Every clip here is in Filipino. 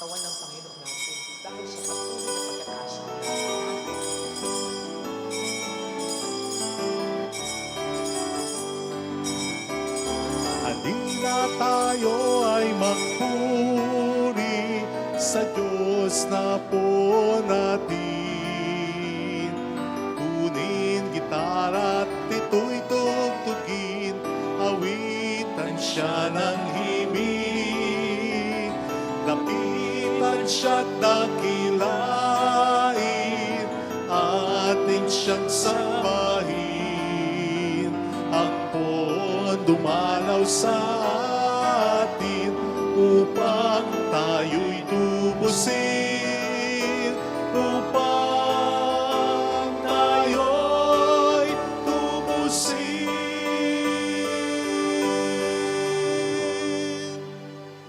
katawan ng Panginoon natin dahil sa patuloy na pagkakasa natin. Halina tayo ay magpuri sa Diyos na po natin. Kunin gitara at ito'y tugtugin, awitan siya ng himig. Lapitan siya't dakilain, ating siyang sambahin. Ang poon dumalaw sa atin upang tayo'y tubusin, upang tayo'y tubusin.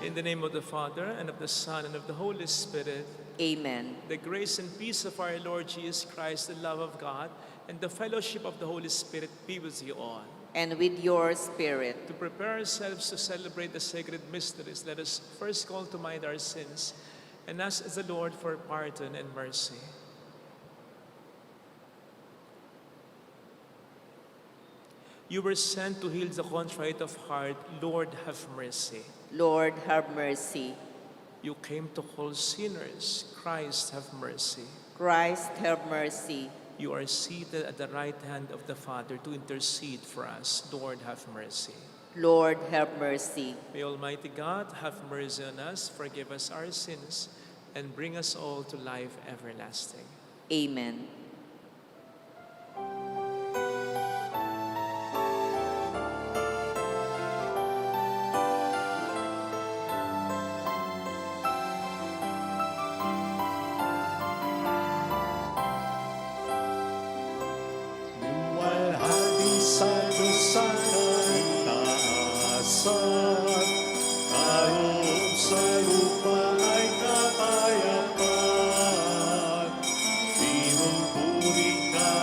In the name of the Father, and of the Son, and of the Holy Spirit, Amen. the grace and peace of our Lord Jesus Christ, the love of God, and the fellowship of the Holy Spirit be with you all. And with your spirit. To prepare ourselves to celebrate the sacred mysteries, let us first call to mind our sins and ask the Lord for pardon and mercy. You were sent to heal the contrite of heart. Lord, have mercy. Lord, have mercy. You came to call sinners. Christ, have mercy. Christ, have mercy. You are seated at the right hand of the Father to intercede for us. Lord, have mercy. Lord, have mercy. May Almighty God have mercy on us, forgive us our sins, and bring us all to life everlasting. Amen. Luwalhati sa Diyos sa kaitaasan, karoon sa lupa ay kapayapaan. Pinupuri ka,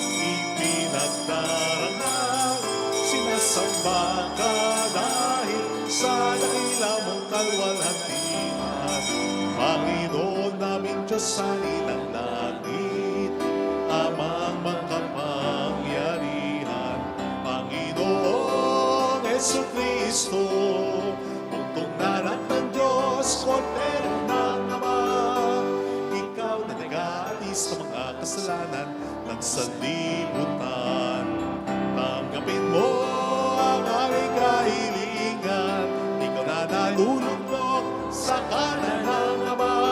ipinagdarangal, sinasamba ka dahil sa dakila mong kalwalhatian. Panginoon namin Diyos sa ng langit, amang makapangyarihan, Panginoong Jesucristo, buntong nanak ng Diyos, kordero ng Ama. Ikaw na nag-aalis sa mga kasalanan ng sanlibutan. Tanggapin mo ang aming kahilingan, ikaw na nalulugnog sa kanan ng Ama.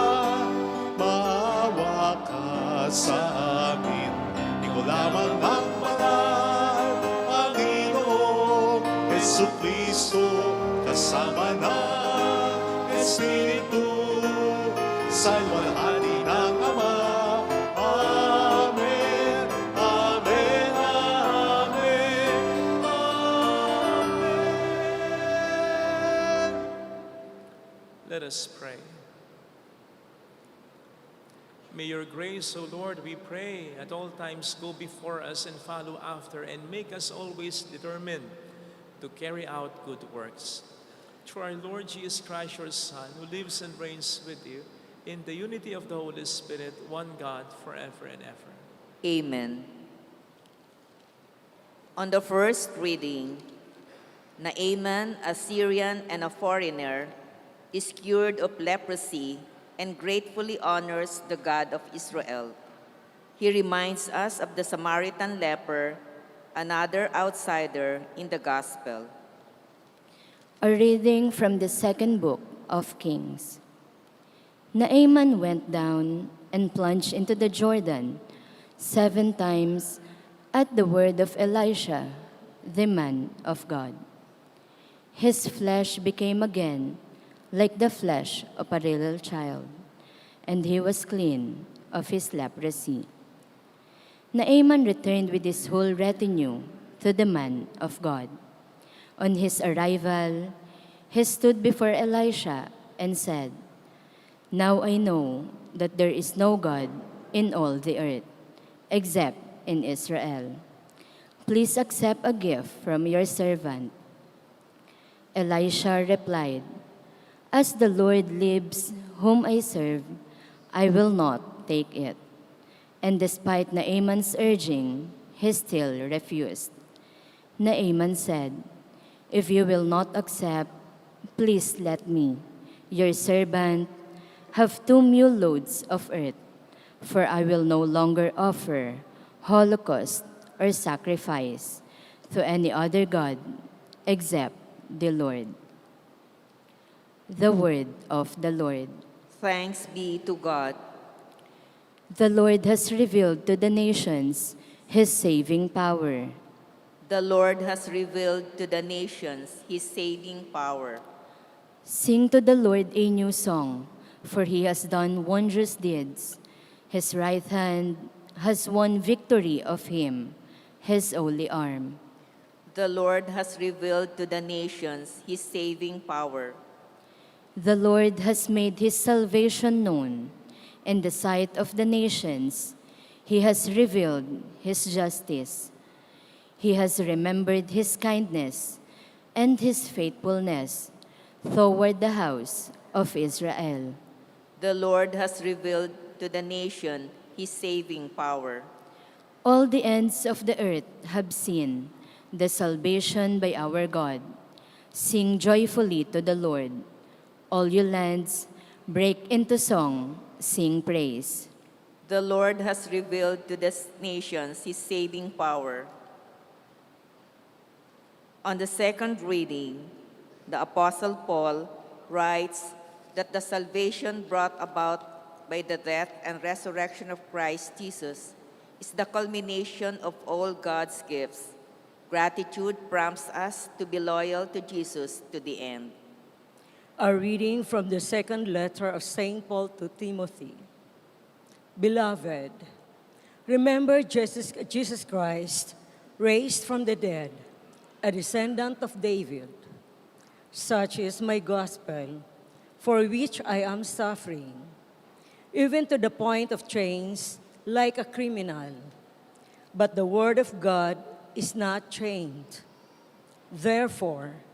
Maawa ka sa amin, ikaw lamang ang banal, Panginoong Jesucristo, kasama ng Espiritu, sa luwalhati ng Ama. Amen, amen, amen, amen. Let us pray. May your grace, O Lord, we pray, at all times go before us and follow after, and make us always determined to carry out good works. Through our Lord Jesus Christ, your Son, who lives and reigns with you, in the unity of the Holy Spirit, one God, forever and ever. Amen. On the first reading, Naaman, a Syrian and a foreigner, is cured of leprosy and gratefully honors the God of Israel. He reminds us of the Samaritan leper, another outsider in the gospel. A reading from the second book of Kings. Naaman went down and plunged into the Jordan 7 times at the word of Elisha, the man of God. His flesh became again like the flesh of a little child, and he was clean of his leprosy. Naaman returned with his whole retinue to the man of God. On his arrival, he stood before Elisha and said, "Now I know that there is no God in all the earth, except in Israel. Please accept a gift from your servant." Elisha replied, As the Lord lives, whom I serve, I will not take it. And despite Naaman's urging, he still refused. Naaman said, "If you will not accept, please let me, your servant, have 2 mule loads of earth, for I will no longer offer holocaust or sacrifice to any other god except the Lord." The word of the Lord. Thanks be to God. The Lord has revealed to the nations his saving power. The Lord has revealed to the nations his saving power. Sing to the Lord a new song, for he has done wondrous deeds. His right hand has won victory of him, his holy arm. The Lord has revealed to the nations his saving power. The Lord has made his salvation known. In the sight of the nations, he has revealed his justice. He has remembered his kindness and his faithfulness toward the house of Israel. The Lord has revealed to the nation his saving power. All the ends of the earth have seen the salvation by our God. Sing joyfully to the Lord. All you lands, break into song, sing praise. The Lord has revealed to the nations his saving power. On the second reading, the Apostle Paul writes that the salvation brought about by the death and resurrection of Christ Jesus is the culmination of all God's gifts. Gratitude prompts us to be loyal to Jesus to the end. A reading from the second letter of St. Paul to Timothy. Beloved, remember Jesus Christ, raised from the dead, a descendant of David. Such is my gospel, for which I am suffering, even to the point of chains, like a criminal. But the word of God is not chained. Therefore,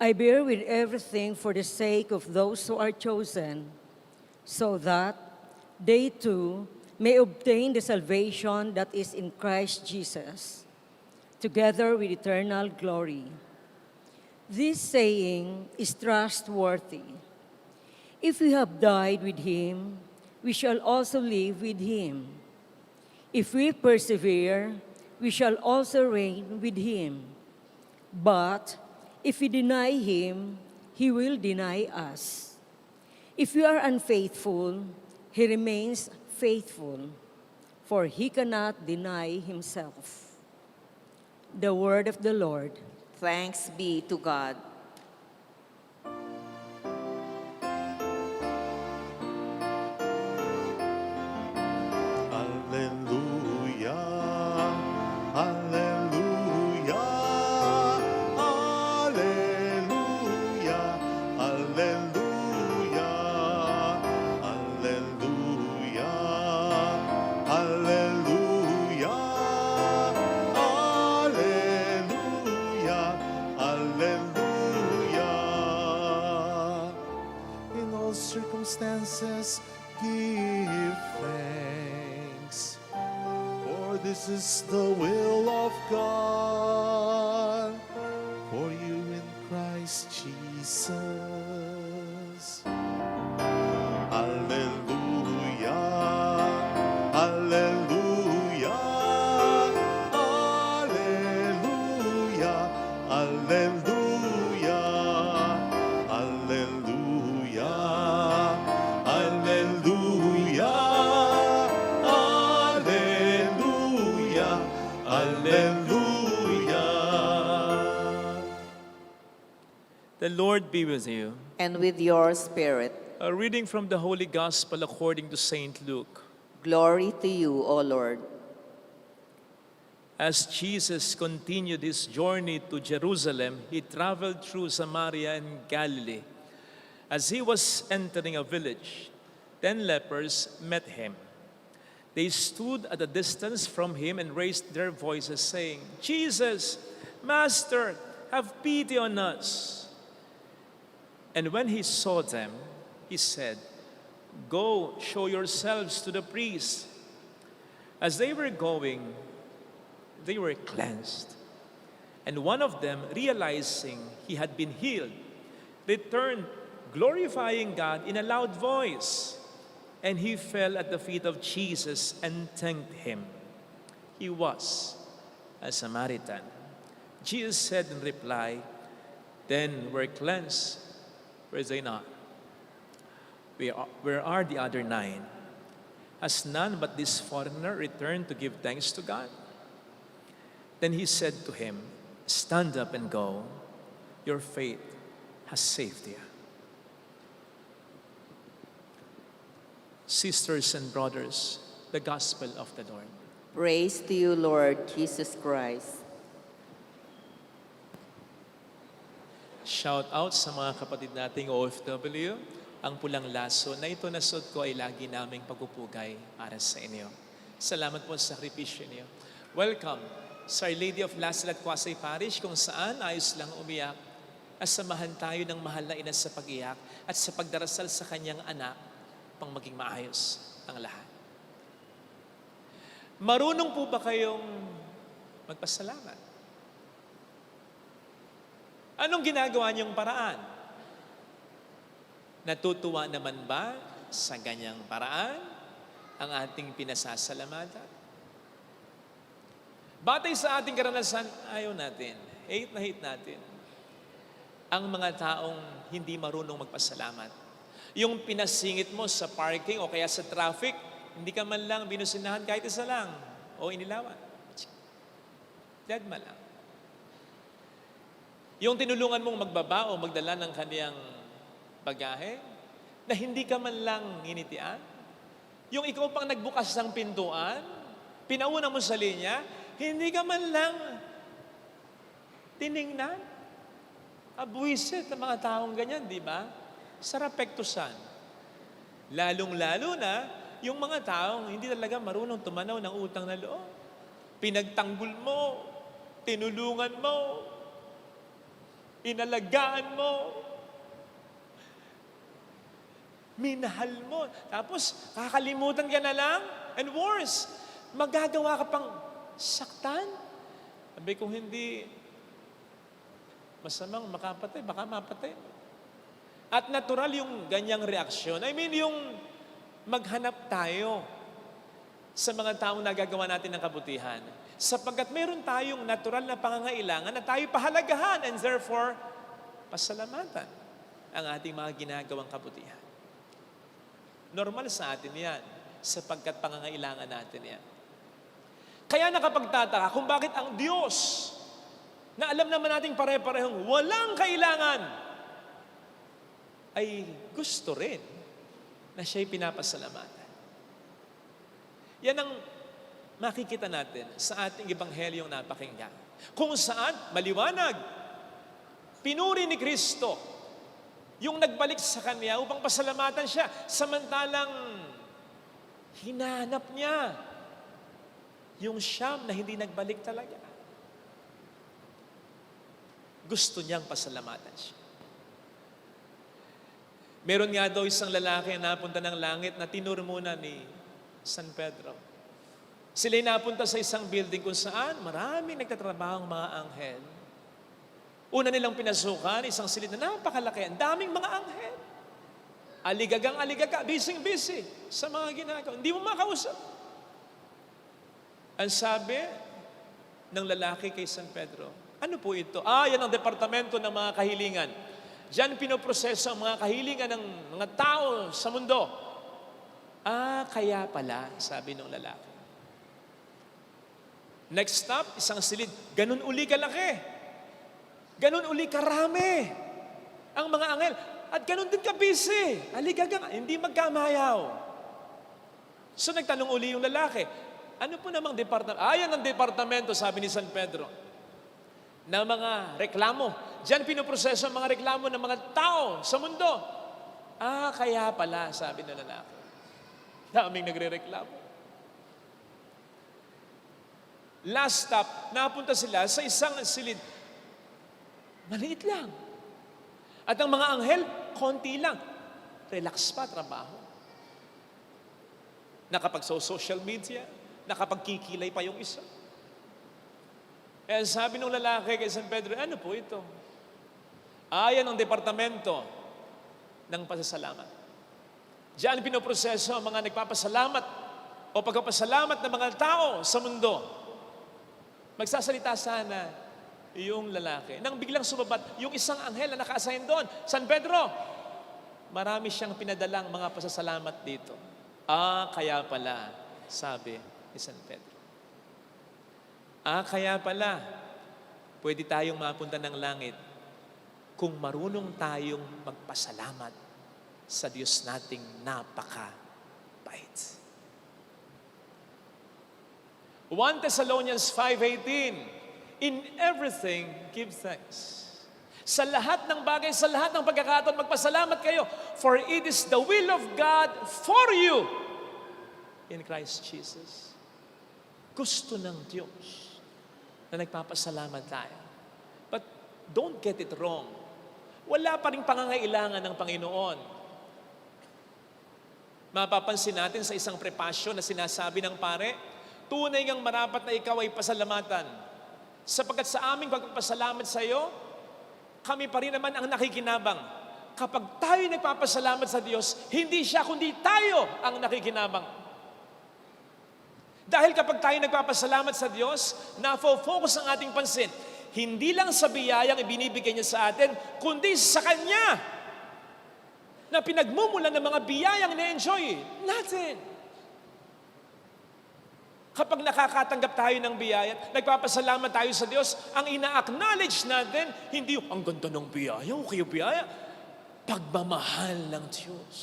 I bear with everything for the sake of those who are chosen, so that they too may obtain the salvation that is in Christ Jesus, together with eternal glory. This saying is trustworthy. If we have died with him, we shall also live with him. If we persevere, we shall also reign with him. But if we deny him, he will deny us. If we are unfaithful, he remains faithful, for he cannot deny himself. The word of the Lord. Thanks be to God. Alleluia, alleluia, alleluia, alleluia, alleluia, alleluia, alleluia, alleluia. In all circumstances, give thanks, for this is the will of God for you in Christ Jesus. Alleluia, alleluia, alleluia, alleluia, alleluia, alleluia, alleluia, alleluia. The Lord be with you. And with your spirit. A reading from the Holy Gospel according to St. Luke. Glory to you, O Lord. As Jesus continued his journey to Jerusalem, he traveled through Samaria and Galilee. As he was entering a village, 10 lepers met him. They stood at a distance from him and raised their voices, saying, "Jesus, Master, have pity on us." And when he saw them, he said, "Go, show yourselves to the priests." As they were going, they were cleansed. And one of them, realizing he had been healed, returned, glorifying God in a loud voice. And he fell at the feet of Jesus and thanked him. He was a Samaritan. Jesus said in reply, "Then we're cleansed, were they not? Where are the other 9? Has none but this foreigner returned to give thanks to God?" Then he said to him, "Stand up and go. Your faith has saved you." Sisters and brothers, the gospel of the Lord. Praise to you, Lord Jesus Christ. Shout out sa mga kapatid nating OFW. Ang pulang laso na ito na suot ko ay lagi naming pagpupugay para sa inyo. Salamat po sa sakripisyo niyo. Welcome sa Our Lady of Lasal at Quasay Parish, kung saan ayos lang umiyak at samahan tayo ng mahal na ina sa pag-iyak at sa pagdarasal sa kanyang anak pang maging maayos ang lahat. Marunong po ba kayong magpasalamat? Anong ginagawa niyong paraan? Natutuwa naman ba sa ganyang paraan ang ating pinasasalamatan? Batay sa ating karanasan, ayaw natin, hate natin ang mga taong hindi marunong magpasalamat. Yung pinasingit mo sa parking o kaya sa traffic, hindi ka man lang binusinahan kahit isa lang o inilawan. Deadma lang. Yung tinulungan mong magbaba o magdala ng kaniyang bagahe, na hindi ka man lang nginitian. Yung ikaw pang nagbukas ng pintuan, pinauna mo sa linya, hindi ka man lang tiningnan. Abwisit ang mga taong ganyan, di ba? Sarap pektusan. Lalong-lalo na yung mga taong hindi talaga marunong tumanaw ng utang na loob. Pinagtanggol mo, tinulungan mo, inalagaan mo, minahal mo. Tapos, kakalimutan ka na lang. And worse, magagawa ka pang saktan. Sabi kung hindi masamang makapatay, baka mapatay. At natural yung ganyang reaksyon. I mean, yung maghanap tayo sa mga taong nagagawa natin ng kabutihan. Sapagkat meron tayong natural na pangangailangan na tayo pahalagahan and therefore, pasalamatan ang ating mga ginagawang kabutihan. Normal sa atin yan, sapagkat pangangailangan natin yan. Kaya nakapagtataka kung bakit ang Diyos, na alam naman nating pare-parehong walang kailangan, ay gusto rin na siya'y pinapasalamatan. Yan ang makikita natin sa ating ebanghelyong napakinggan. Kung saan, maliwanag, pinuri ni Kristo yung nagbalik sa Kanya upang pasalamatan siya, samantalang hinanap niya yung siyam na hindi nagbalik talaga. Gusto niyang pasalamatan siya. Meron nga daw isang lalaki na napunta ng langit na tinuro muna ni San Pedro. Sila'y napunta sa isang building kung saan maraming nagtatrabaho ang mga anghel. Una nilang pinasukan, isang silid na napakalaki. Ang daming mga anghel. Aligagang-aligaga, busy-busy sa mga ginagawa. Hindi mo makausap. Ang sabi ng lalaki kay San Pedro, ano po ito? Yan ang departamento ng mga kahilingan. Diyan pinoproseso ang mga kahilingan ng mga tao sa mundo. Kaya pala, sabi ng lalaki. Next stop, isang silid. Ganun uli kalaki. Ganun uli karami ang mga anghel. At ganun din ka-busy. Aligaga, hindi magkamayaw. So nagtanong uli yung lalaki, ano po namang departamento? Yan ang departamento, sabi ni San Pedro, na mga reklamo. Diyan pinoproseso ang mga reklamo ng mga tao sa mundo. Kaya pala, sabi ng lalaki. Daming nagre-reklamo. Last stop, napunta sila sa isang silid. Maliit lang. At ang mga anghel, konti lang. Relax pa, trabaho. Nakapag-social media, nakapagkikilay pa yung isa. Eh sabi nung lalaki kay San Pedro, ano po ito? Ayan ang departamento ng pasasalamat. Diyan pinoproseso ang mga nagpapasalamat o pagpapasalamat ng mga tao sa mundo. Magsasalita sana yung lalaki. Nang biglang sumabat, yung isang anghel na naka-assign doon, San Pedro, marami siyang pinadalang mga pasasalamat dito. Kaya pala, sabi ni San Pedro. Kaya pala, pwede tayong mapunta ng langit kung marunong tayong magpasalamat sa Diyos nating napaka-bait. 1 Thessalonians 5:18, in everything, give thanks. Sa lahat ng bagay, sa lahat ng pagkakataon, magpasalamat kayo. For it is the will of God for you in Christ Jesus. Gusto ng Diyos na nagpapasalamat tayo. But don't get it wrong. Wala pa rin pangangailangan ng Panginoon. Mapapansin natin sa isang prepasyo na sinasabi ng pare, tunay ngang marapat na ikaw ay pasalamatan. Sapagkat sa aming pagpapasalamat sa iyo, kami pa rin naman ang nakikinabang. Kapag tayo nagpapasalamat sa Diyos, hindi siya kundi tayo ang nakikinabang. Dahil kapag tayo nagpapasalamat sa Diyos, nafo-focus ang ating pansin, hindi lang sa biyayang ibinibigay niya sa atin, kundi sa Kanya na pinagmumulan ng mga biyayang na-enjoy natin. Kapag nakakatanggap tayo ng biyaya, nagpapasalamat tayo sa Diyos, ang ina-acknowledge natin, hindi ang ganda ng biyaya, okay yung biyaya. Pagmamahal ng Diyos.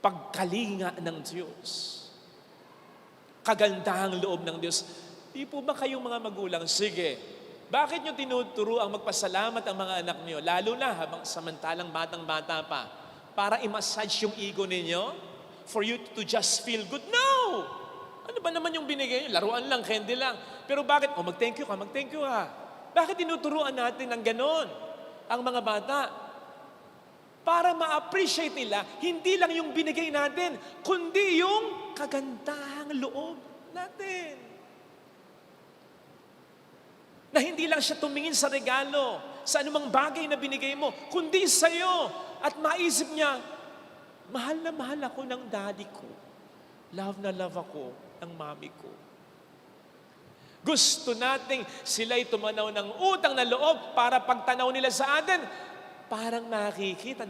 Pagkalinga ng Diyos. Kagandahang loob ng Diyos. Di po ba kayong mga magulang, sige, bakit nyo tinuturo ang magpasalamat ang mga anak nyo, lalo na habang samantalang batang-bata pa, para i-massage yung ego ninyo? For you to just feel good? No! Ano ba naman yung binigay nyo? Laruan lang, candy lang. Pero bakit? Mag-thank you ka, mag-thank you ka. Bakit tinuturuan natin ng ganon ang mga bata? Para ma-appreciate nila, hindi lang yung binigay natin, kundi yung kagandahang loob natin. Na hindi lang siya tumingin sa regalo, sa anumang bagay na binigay mo, kundi sa'yo. At maisip niya, mahal na mahal ako ng daddy ko. Love na love ako ng mami ko. Gusto nating sila'y tumanaw ng utang na loob para pagtanaw nila sa atin, parang nakikita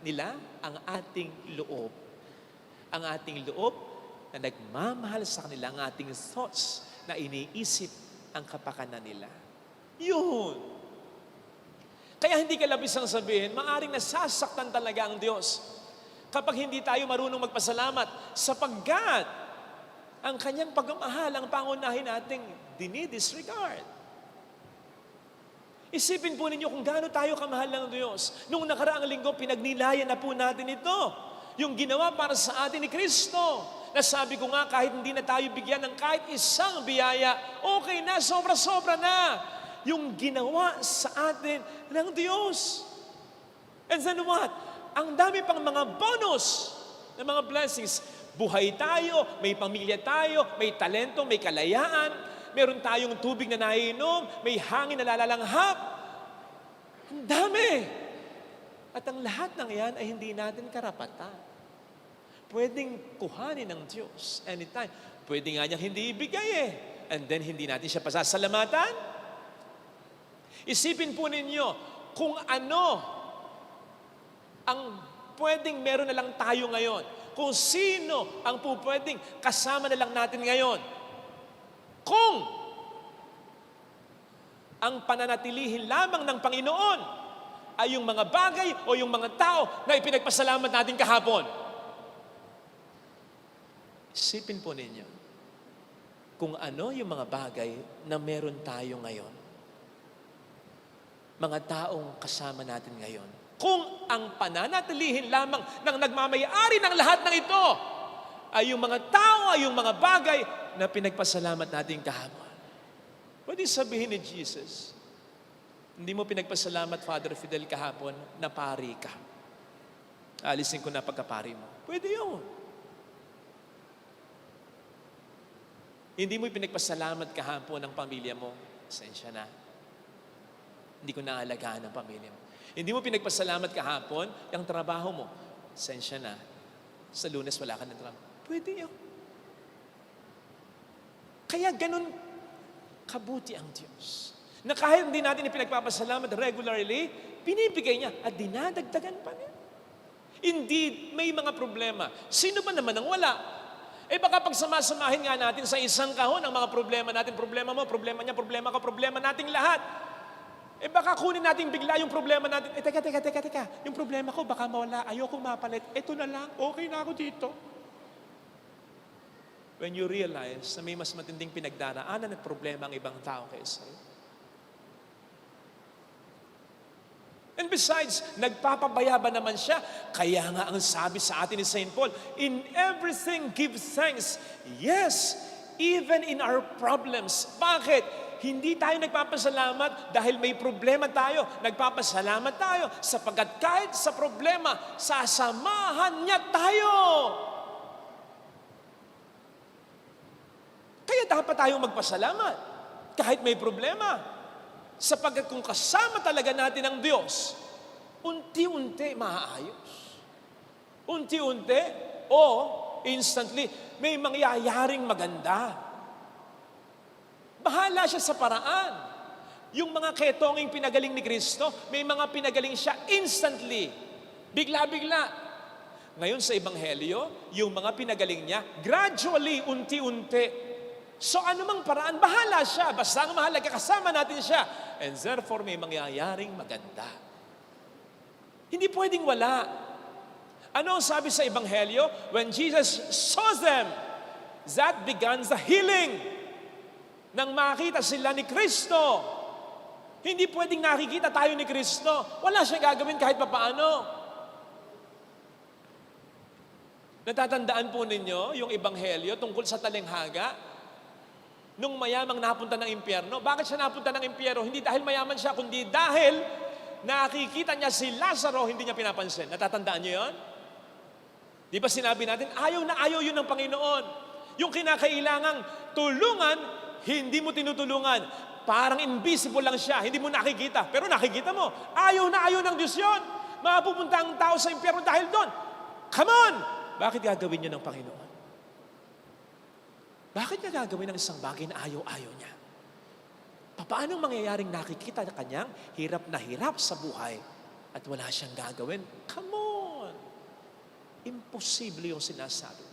nila ang ating loob. Ang ating loob na nagmamahal sa kanila, ang ating thoughts na iniisip ang kapakanan nila. Yun. Kaya hindi ka labisang sabihin, maaring nasasaktan talaga ang Diyos kapag hindi tayo marunong magpasalamat sapagkat ang kanyang pagmamahal ang pangunahin nating dinidisregard. Isipin po ninyo kung gaano tayo kamahal ng Diyos. Nung nakaraang linggo, pinagnilayan na po natin ito. Yung ginawa para sa atin ni Kristo. Nasabi ko nga, kahit hindi na tayo bigyan ng kahit isang biyaya, okay na, sobra-sobra na. Yung ginawa sa atin ng Diyos. And then what? Ang dami pang mga bonus na mga blessings. Buhay tayo, may pamilya tayo, may talento, may kalayaan, meron tayong tubig na naiinom, may hangin na lalalanghap. Ang dami! At ang lahat ng yan ay hindi natin karapatan. Pwedeng kuhanin ng Diyos anytime. Pwede nga niyang hindi ibigay And then hindi natin siya pasasalamatan. Isipin po ninyo kung ano ang pwedeng meron na lang tayo ngayon. Kung sino ang pwedeng kasama na lang natin ngayon. Kung ang pananatilihin lamang ng Panginoon ay yung mga bagay o yung mga tao na ipinagpasalamat natin kahapon. Isipin po ninyo kung ano yung mga bagay na meron tayo ngayon. Mga taong kasama natin ngayon. Kung ang pananatilihin lamang ng nagmamayari ng lahat ng ito ay yung mga tao, ay yung mga bagay na pinagpasalamat natin kahapon. Pwede sabihin ni Jesus, Hindi mo pinagpasalamat, Father Fidel, kahapon na pari ka. Alisin ko na pagkapari mo. Pwede yun. Hindi mo pinagpasalamat kahapon ng pamilya mo. Pasensya na. Hindi ko naalagaan ang pamilya mo. Hindi mo pinagpasalamat kahapon yung trabaho mo. Pasensya na. Sa Lunes wala ka ng trabaho. Pwede yun. Kaya ganun kabuti ang Diyos. Na kahit hindi natin ipinagpapasalamat regularly, binibigay niya at dinadagdagan pa niya. Indeed, may mga problema. Sino ba naman ang wala? Baka pagsamasamahin nga natin sa isang kahon ang mga problema natin. Problema mo, problema niya, problema ko, problema nating lahat. Baka kunin natin bigla yung problema natin. Teka. Yung problema ko baka mawala. Ayoko mapalit. Ito na lang. Okay na ako dito. When you realize na may mas matinding pinagdaraanan at problema ang ibang tao kaysa sa'yo. And besides, nagpapabaya ba naman siya? Kaya nga ang sabi sa atin ni St. Paul, in everything give thanks. Yes, even in our problems. Bakit? Hindi tayo nagpapasalamat dahil may problema tayo. Nagpapasalamat tayo sapagkat kahit sa problema, sasamahan niya tayo. Kaya dapat tayong magpasalamat kahit may problema. Sapagkat kung kasama talaga natin ang Diyos, unti-unti maaayos. Unti-unti o instantly, may mangyayaring maganda. Bahala siya sa paraan. Yung mga ketonging pinagaling ni Kristo, may mga pinagaling siya instantly. Bigla-bigla. Ngayon sa Ebanghelyo, yung mga pinagaling niya, gradually, unti-unti. So anumang paraan, bahala siya. Basta ang mahalaga, kasama natin siya. And therefore, may mangyayaring maganda. Hindi pwedeng wala. Ano ang sabi sa Ebanghelyo? When Jesus saw them, that began the healing. Nang makita sila ni Kristo. Hindi pwedeng nakikita tayo ni Kristo. Wala siyang gagawin kahit papaano. Natatandaan po ninyo yung Ebanghelyo tungkol sa talinghaga? Nung mayamang napunta ng impyerno. Bakit siya napunta ng impyerno? Hindi dahil mayaman siya, kundi dahil nakikita niya si Lazaro, hindi niya pinapansin. Natatandaan niyo yun? Di ba sinabi natin, ayaw na ayaw yun ng Panginoon. Yung kinakailangang tulungan, hindi mo tinutulungan. Parang invisible lang siya, hindi mo nakikita. Pero nakikita mo, ayaw na ayaw ng Diyos yun. Mapupunta ang tao sa impyerno dahil doon. Come on! Bakit gagawin niyo ng Panginoon? Bakit niya gagawin ng isang bagay na ayaw-ayaw niya? Paano mangyayaring nakikita na kanyang hirap na hirap sa buhay at wala siyang gagawin? Come on! Imposible yung sinasabi.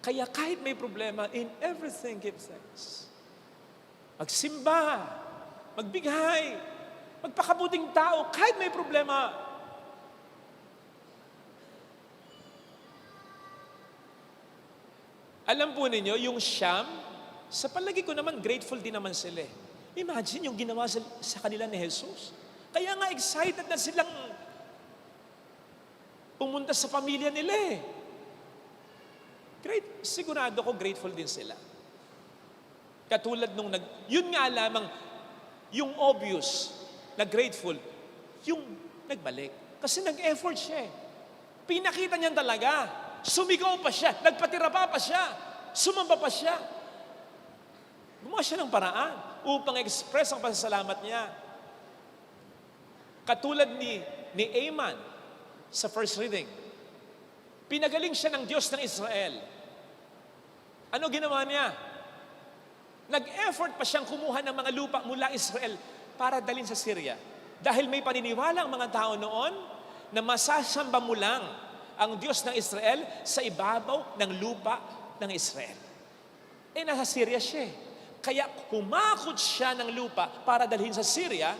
Kaya kahit may problema, in everything give thanks. Magsimba, magbigay, magpakabuting tao, kahit may problema. Alam po ninyo, yung Siyam, sa palagi ko naman, grateful din naman sila. Imagine yung ginawa sa kanila ni Jesus. Kaya nga excited na silang pumunta sa pamilya nila eh. Great, sigurado ko grateful din sila. Katulad nung yun nga lamang, yung obvious na grateful, yung nagbalik. Kasi nag-effort siya eh. Pinakita niyan talaga. Sumigaw pa siya, nagpatira pa siya, sumamba pa siya. Gumawa siya ng paraan upang express ang pasasalamat niya. Katulad ni Aman sa first reading. Pinagaling siya ng Diyos ng Israel. Ano ginawa niya? Nag-effort pa siyang kumuha ng mga lupa mula Israel para dalhin sa Syria. Dahil may paniniwala ang mga tao noon na masasamba mo lang ang Diyos ng Israel sa ibabaw ng lupa ng Israel. Nasa Syria siya. Kaya kumakot siya ng lupa para dalhin sa Syria,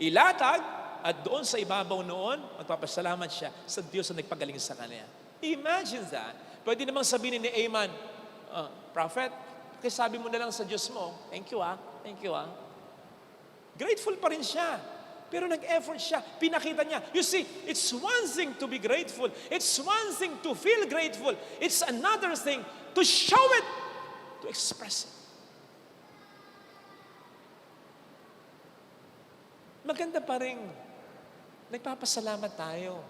ilatag, at doon sa ibabaw noon, magpapasalamat siya sa Diyos na nagpagaling sa kanya. Imagine that. Pwede namang sabihin ni Aman, Prophet, sabi mo na lang sa Diyos mo, thank you. Grateful pa rin siya. Pero nag-effort siya, pinakita niya. You see, it's one thing to be grateful. It's one thing to feel grateful. It's another thing to show it. to express it. Maganda pa rin, nagpapasalamat tayo.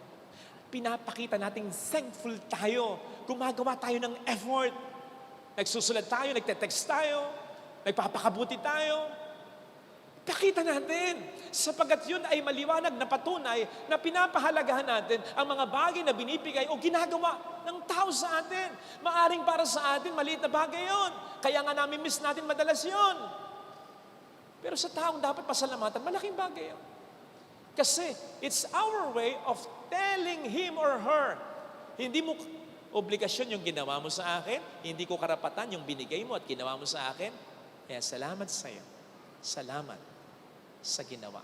Pinapakita nating thankful tayo. Gumagawa tayo ng effort. Nagsusulat tayo, nagte-text tayo, nagpapakabuti tayo. Pakita natin, sapagkat yun ay maliwanag na patunay na pinapahalagahan natin ang mga bagay na binibigay o ginagawa ng tao sa atin. Maaring para sa atin, maliit na bagay yun. Kaya nga namin miss natin madalas yun. Pero sa taong dapat pasalamatan, malaking bagay yun. Kasi it's our way of telling him or her, hindi mo obligasyon yung ginawa mo sa akin, hindi ko karapatan yung binigay mo at ginawa mo sa akin. Kaya salamat sa iyo. Salamat sa ginawa.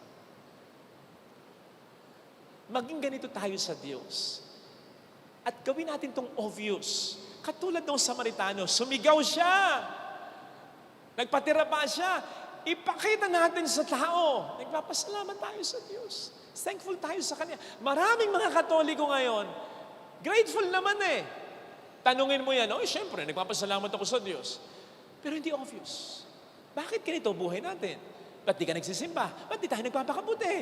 Maging ganito tayo sa Diyos. At gawin natin tong obvious. Katulad ng Samaritano, sumigaw siya. Nagpatira pa siya. Ipakita natin sa tao. Nagpapasalamat tayo sa Diyos. Thankful tayo sa Kanya. Maraming mga Katoliko ngayon, grateful naman eh. Tanungin mo yan, syempre, nagpapasalamat ako sa Diyos. Pero hindi obvious. Bakit ganito buhay natin? Ba't di ka nagsisimba? Ba't di tayo nagpapakabuti?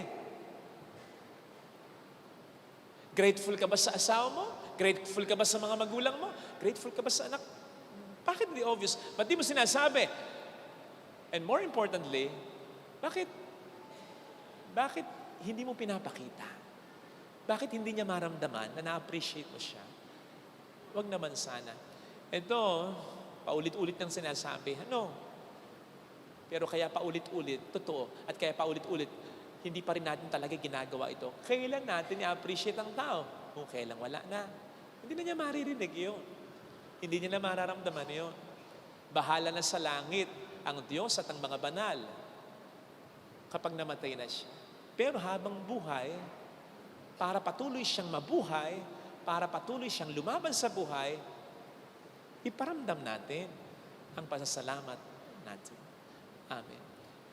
Grateful ka ba sa asawa mo? Grateful ka ba sa mga magulang mo? Grateful ka ba sa anak? Bakit hindi obvious? Ba't di mo sinasabi? And more importantly, bakit hindi mo pinapakita? Bakit hindi niya maramdaman na na-appreciate mo siya? Huwag naman sana. Ito, paulit-ulit ng sinasabi. Pero kaya paulit-ulit, totoo, at kaya paulit-ulit, hindi pa rin natin talaga ginagawa ito. Kailan natin i-appreciate ang tao? Kung kailan wala na. Hindi na niya maririnig yun. Hindi niya na mararamdaman yun. Bahala na sa langit ang Diyos at ang mga banal kapag namatay na siya. Pero habang buhay, para patuloy siyang mabuhay, para patuloy siyang lumaban sa buhay, iparamdam natin ang pasasalamat natin. Amen.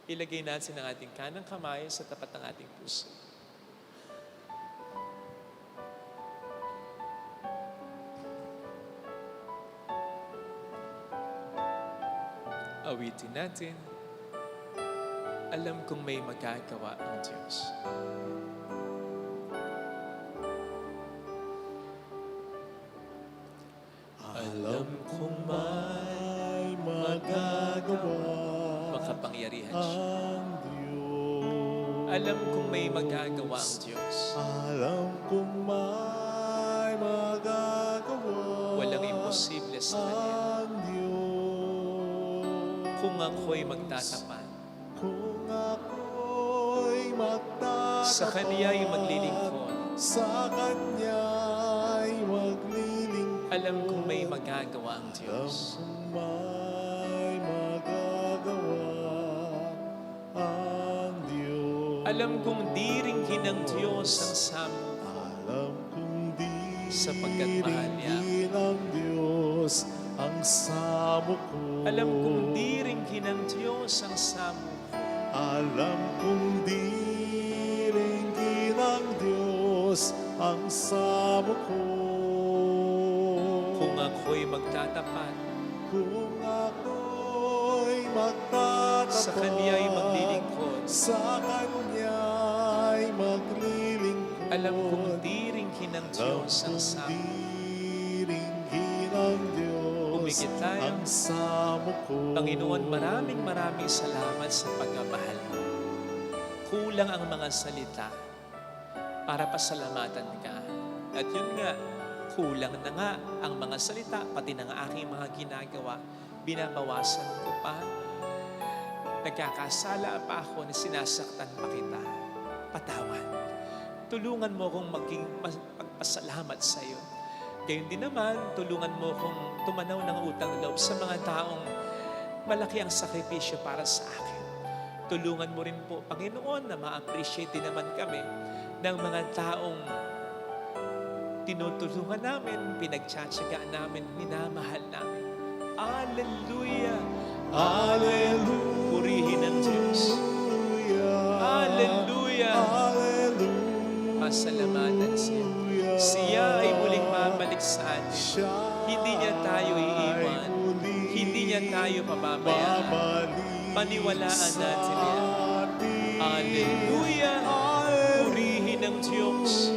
Ilagay natin ang ating kanang kamay sa tapat ng ating puso. Awitin natin. Alam kong may magagawa ang Diyos. Alam kong may magagawa Makapangyarihan siya. ang Diyos. Alam kong may magagawa ang Diyos. Alam kong may magagawa Walang imposible sa Kanya. ang Diyos. Kung ako'y magtatapat, Kung ako'y magtatapat sa Kaniya'y maglilingkod, sa Kanya'y maglilingkod. alam kong may magagawa ang Alam Diyos. kong may magagawa ang Diyos. Alam kong diringhin ng Diyos ang samo. Alam kong di Sapagkat mahal niya ako. ng Diyos ang samo ko. Alam kong diringhin ng Diyos ang samo. Alam kong di ng Diyos ang samo ko. Kung ako'y magtatapat, Kung ako'y magtatapat sa Kaniya'y maglilingkod, sa Kanya'y maglilingkod. alam kong diringhin ng Diyos ang samo. Diringhin ang Diyos Umigit tayo. ang samo ko. Panginoon, maraming salamat sa pagmamahal mo. Kulang ang mga salita para pasalamatan ka. At yun nga, kulang na nga ang mga salita, pati ng aking mga ginagawa. Binabawasan ko pa. Nagkakasala pa ako na sinasaktan pa kita. Patawad. Tulungan mo kong maging pagpasalamat sa iyo. Gayon din naman, tulungan mo kong tumanaw ng utang loob sa mga taong malaki ang sakripisyo para sa akin. Tulungan mo rin po, Panginoon, na ma-appreciate din naman kami ng mga taong tinutulungan namin, pinagtsatsagaan namin, minamahal namin. Hallelujah! Hallelujah. Purihin ang Diyos. Hallelujah! Hallelujah. Pasalamatan siya. Siya ay muling mabalik sa atin. Hindi niya tayo iiwan. Hindi niya tayo tayo pababayaan. Paniwalaan natin yan. Hallelujah! Purihin ang Diyos.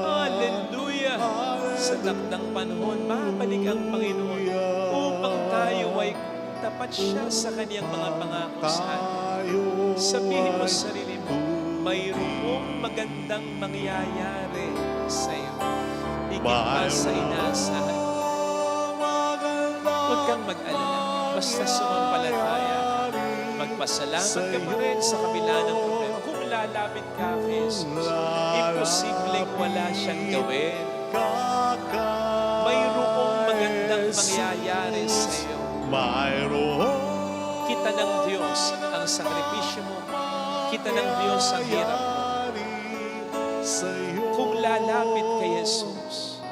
Hallelujah! Sa takdang panahon, babalik ang Panginoon upang tayo ay tapat siya sa kaniyang mga pangako sa atin. Sabihin mo sa sarili mo, mayroong magandang mangyayari sa iyo. Higit pa sa inaasahan. Huwag kang mag-alala. Basta sumampalataya. Magpasalamat ka pa rin sa kabila ng problema. Kung lalapit ka kay Jesus, imposibleng wala siyang gawin. Mayroong magandang mangyayari sa iyo. Kita ng Diyos ang sakripisyo mo. Kita ng Diyos ang hirap mo. Kung lalapit kay Jesus,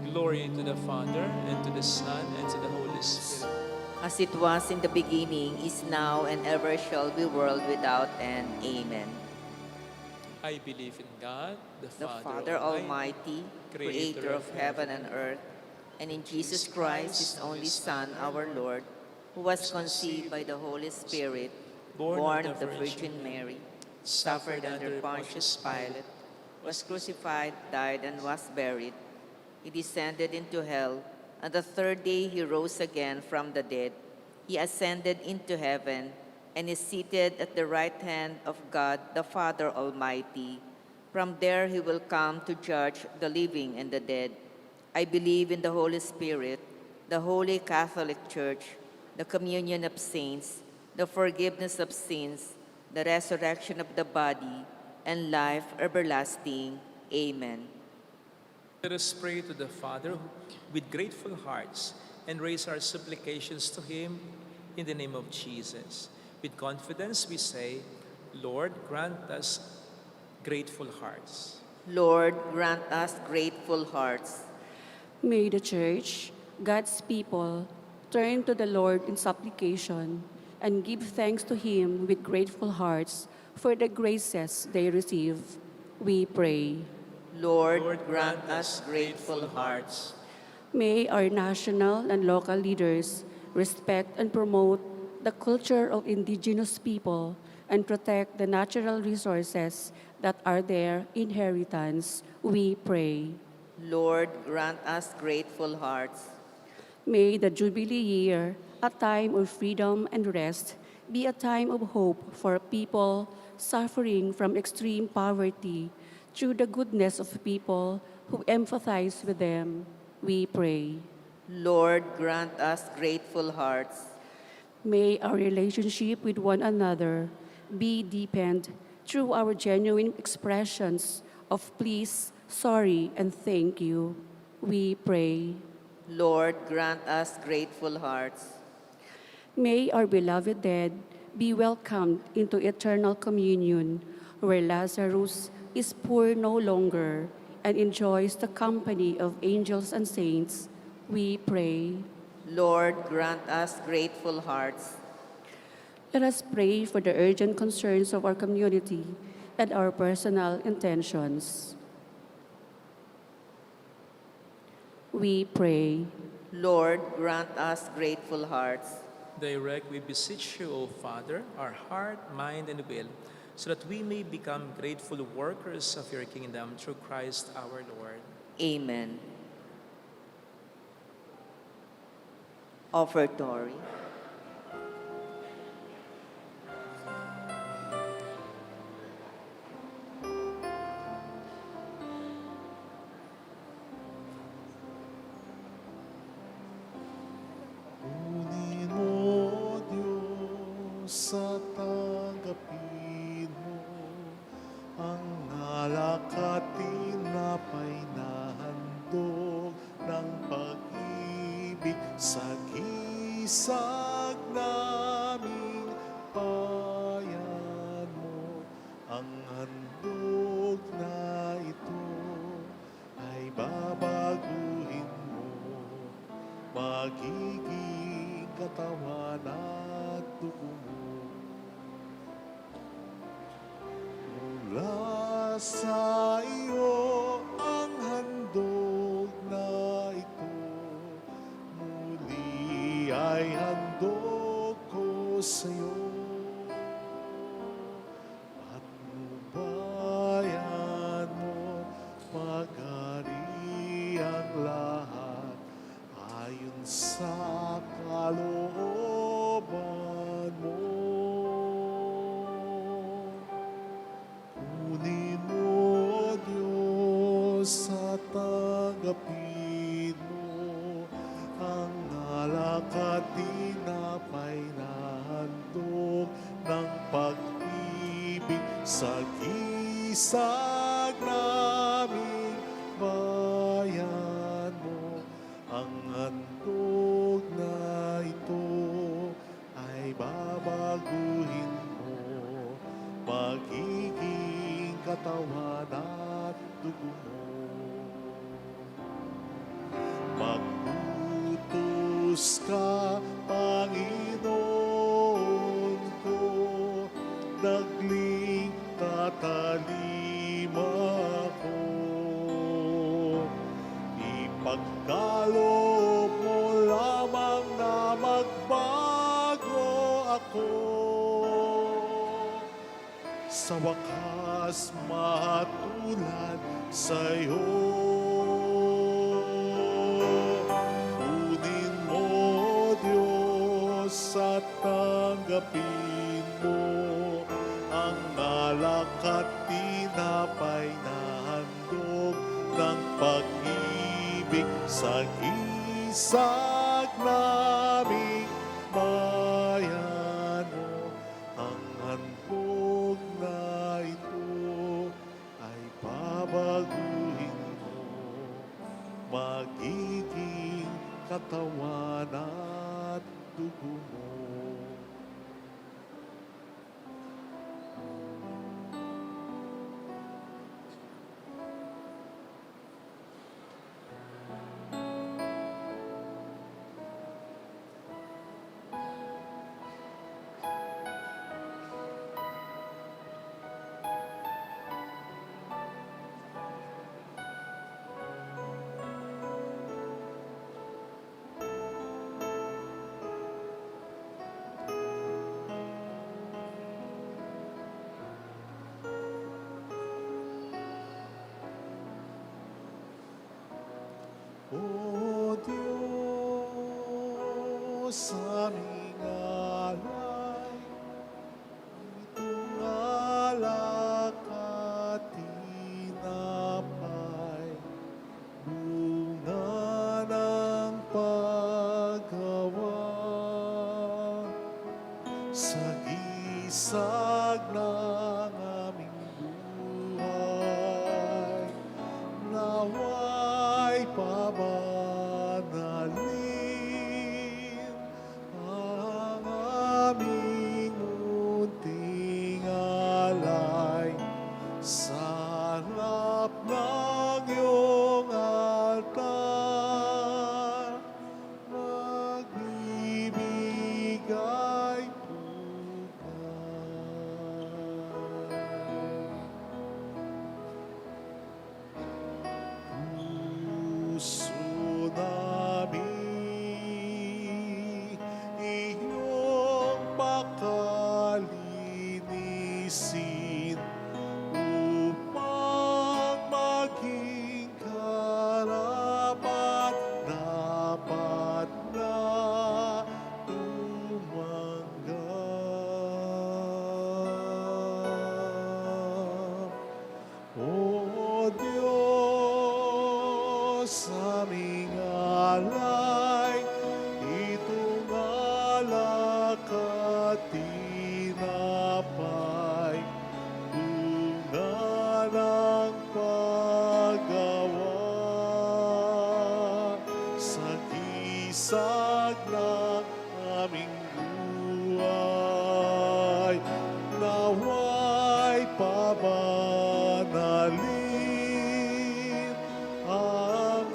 glory to the Father, and to the Son, and to the Holy Spirit. As it was in the beginning, is now, and ever shall be, world without end. Amen. I believe in God, the The Father Almighty, creator of heaven and earth, and in Jesus Christ, his only Son, our Lord, who was conceived by the Holy Spirit, born of the Virgin Mary, suffered under Pontius Pilate, was crucified, died, and was buried. He descended into hell, and the third day he rose again from the dead. He ascended into heaven, and is seated at the right hand of God the Father Almighty. From there he will come to judge the living and the dead. I believe in the Holy Spirit, the Holy Catholic Church, the communion of saints, the forgiveness of sins, the resurrection of the body, and life everlasting. Amen. Let us pray to the Father with grateful hearts and raise our supplications to Him in the name of Jesus. With confidence we say, Lord, grant us grateful hearts. Lord, grant us grateful hearts. May the Church, God's people, turn to the Lord in supplication and give thanks to Him with grateful hearts for the graces they receive. We pray. Lord, grant us grateful hearts. May our national and local leaders respect and promote the culture of indigenous people and protect the natural resources that are their inheritance. We pray. Lord, grant us grateful hearts. May the Jubilee year, a time of freedom and rest, be a time of hope for people suffering from extreme poverty through the goodness of people who empathize with them. We pray. Lord, grant us grateful hearts. May our relationship with one another be deepened through our genuine expressions of please, sorry, and thank you. We pray. Lord, grant us grateful hearts. May our beloved dead be welcomed into eternal communion, where Lazarus is poor no longer and enjoys the company of angels and saints. We pray. Lord, grant us grateful hearts. Let us pray for the urgent concerns of our community and our personal intentions. We pray. Lord, grant us grateful hearts. Direct, we beseech you, O Father, our heart, mind, and will, so that we may become grateful workers of your kingdom through Christ our Lord. Amen. Offertory. Kunin mo, Diyos, sa tanggapin mo ang alak at tinapay na handog ng pag-ibig sa gisag naming bayan mo. Ang handog na ito ay babaguhin mo, magiging katawan at dugo mo. Mula sa iyo ang handog na ito. Muli ay handog ko sa iyo. At nubayan mo pag-ari ang lahat ayon sa kalooban mo. Kunin mo, Diyos, at tanggapin mo ang alak at tinapay na handog ng pag-ibig sa gisag naming bayan mo. Ang handog na ito ay babaguhin mo, magiging katawan at dugo mo. Magputos ka, Panginoon ko, nagling tatalima ko. Ipagkaloob mo lamang na magbago ako. Sa wakas matulad sa'yo. Kunin mo, Diyos, at tanggapin mo ang alak at tinapay na handog ng pag-ibig sa gisag naming bayan mo. Ang handog na ito ay babaguhin mo, magiging katawan at dugo mo. O Diyos, aming alay, itong alak at tinapay, bunga ng paggawa sa gisag ng aming buhay. Naway pabanalin ang aming munting alay sa harap ng iyong altar. Magbibigay puso namin iyong pakalinisin upang maging karapat dapat na tumanggap. O Diyos, aming alay, itong alak at tinapay, bunga ng paggawa sa gisag ng aming buhay. Naway pabanalin ang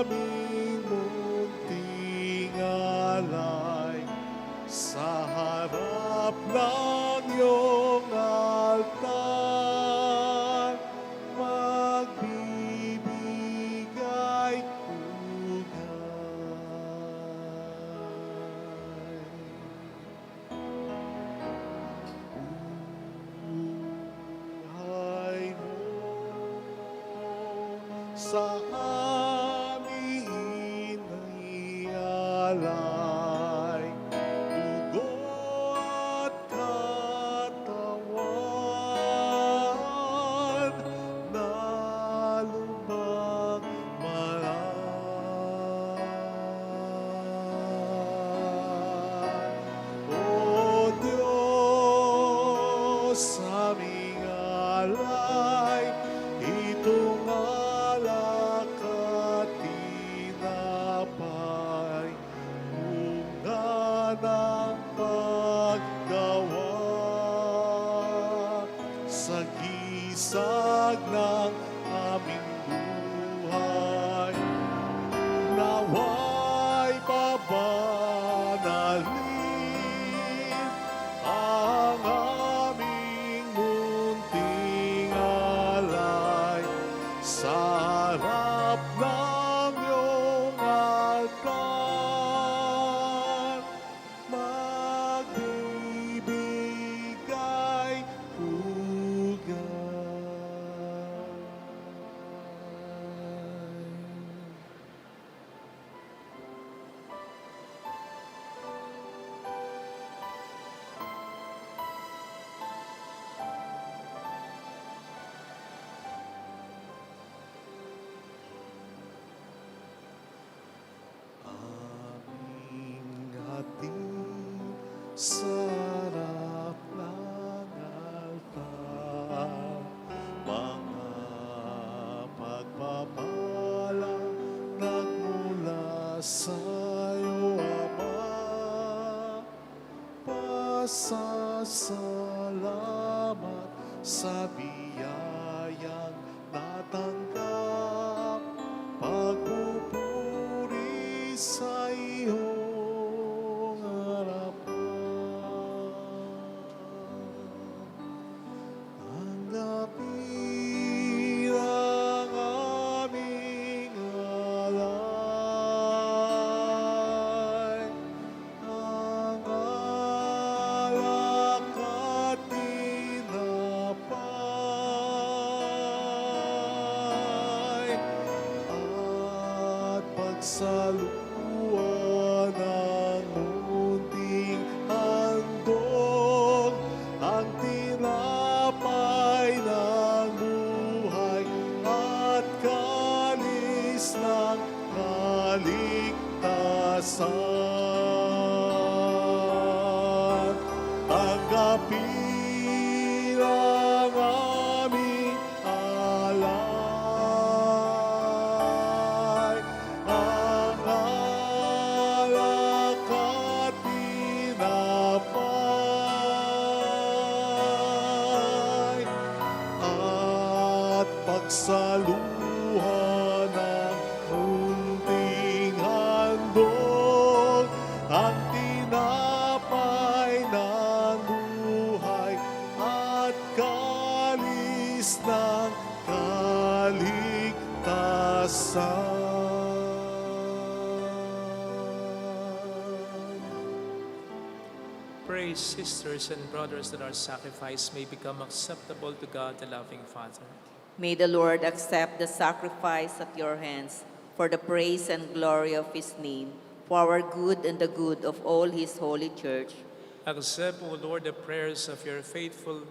aming munting alay sa harap ng iyong altar. sa amin ay alay, dugo at katawan na lubag maran. O Diyos, aming alay, itong alak at tinapay, bunga ng paggawa sa gisag ng aming buhay. Naway pabanalin ang aming munting alay sa harap ng iyong altar. Magbibigay pugay. Aming hatid sa harap ng altar, mga pagpapala nagmula sa'yo, Ama. Pasasalamat sa biyayang natanggap, pagpupuri sa iyong harapan. Tanggapin ang aming alay, ang alak at tinapay, at pagsaluan ng munting handog, ang tinapay ng buhay at kalis ng kaligtasan. Tanggapin ang aming alay, ang alak at tinapay, at pagsaluhan ng munting handog, ang tinapay ng buhay at kalis ng kaligtasan. Pray, sisters and brothers, that our sacrifice may become acceptable to God, the loving Father. May the Lord accept the sacrifice at your hands for the praise and glory of his name, for our good and the good of all his holy church. Accept, O Lord, the prayers of your faithful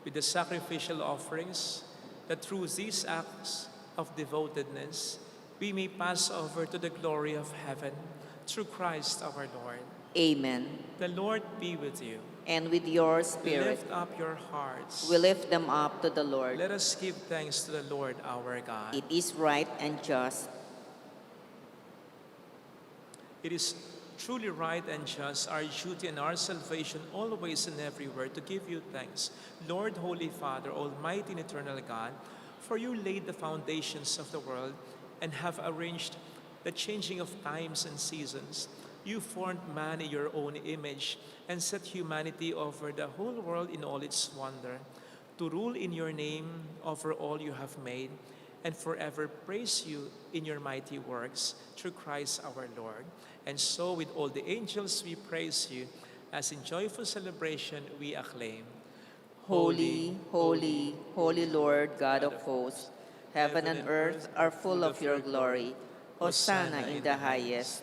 with the sacrificial offerings, that through these acts of devotedness we may pass over to the glory of heaven, through Christ our Lord. Amen. The Lord be with you. And with your spirit, Lift up your hearts. we lift them up to the Lord. Let us give thanks to the Lord our God. It is right and just. It is truly right and just, our duty and our salvation, always and everywhere, to give you thanks, Lord, Holy Father, Almighty and eternal God, for you laid the foundations of the world and have arranged the changing of times and seasons. You formed man in your own image and set humanity over the whole world in all its wonder, to rule in your name over all you have made, and forever praise you in your mighty works, through Christ our Lord. And so with all the angels we praise you, as in joyful celebration we acclaim. Holy, holy, holy Lord, God of hosts, Heaven and earth are full of your glory. Hosanna in the highest.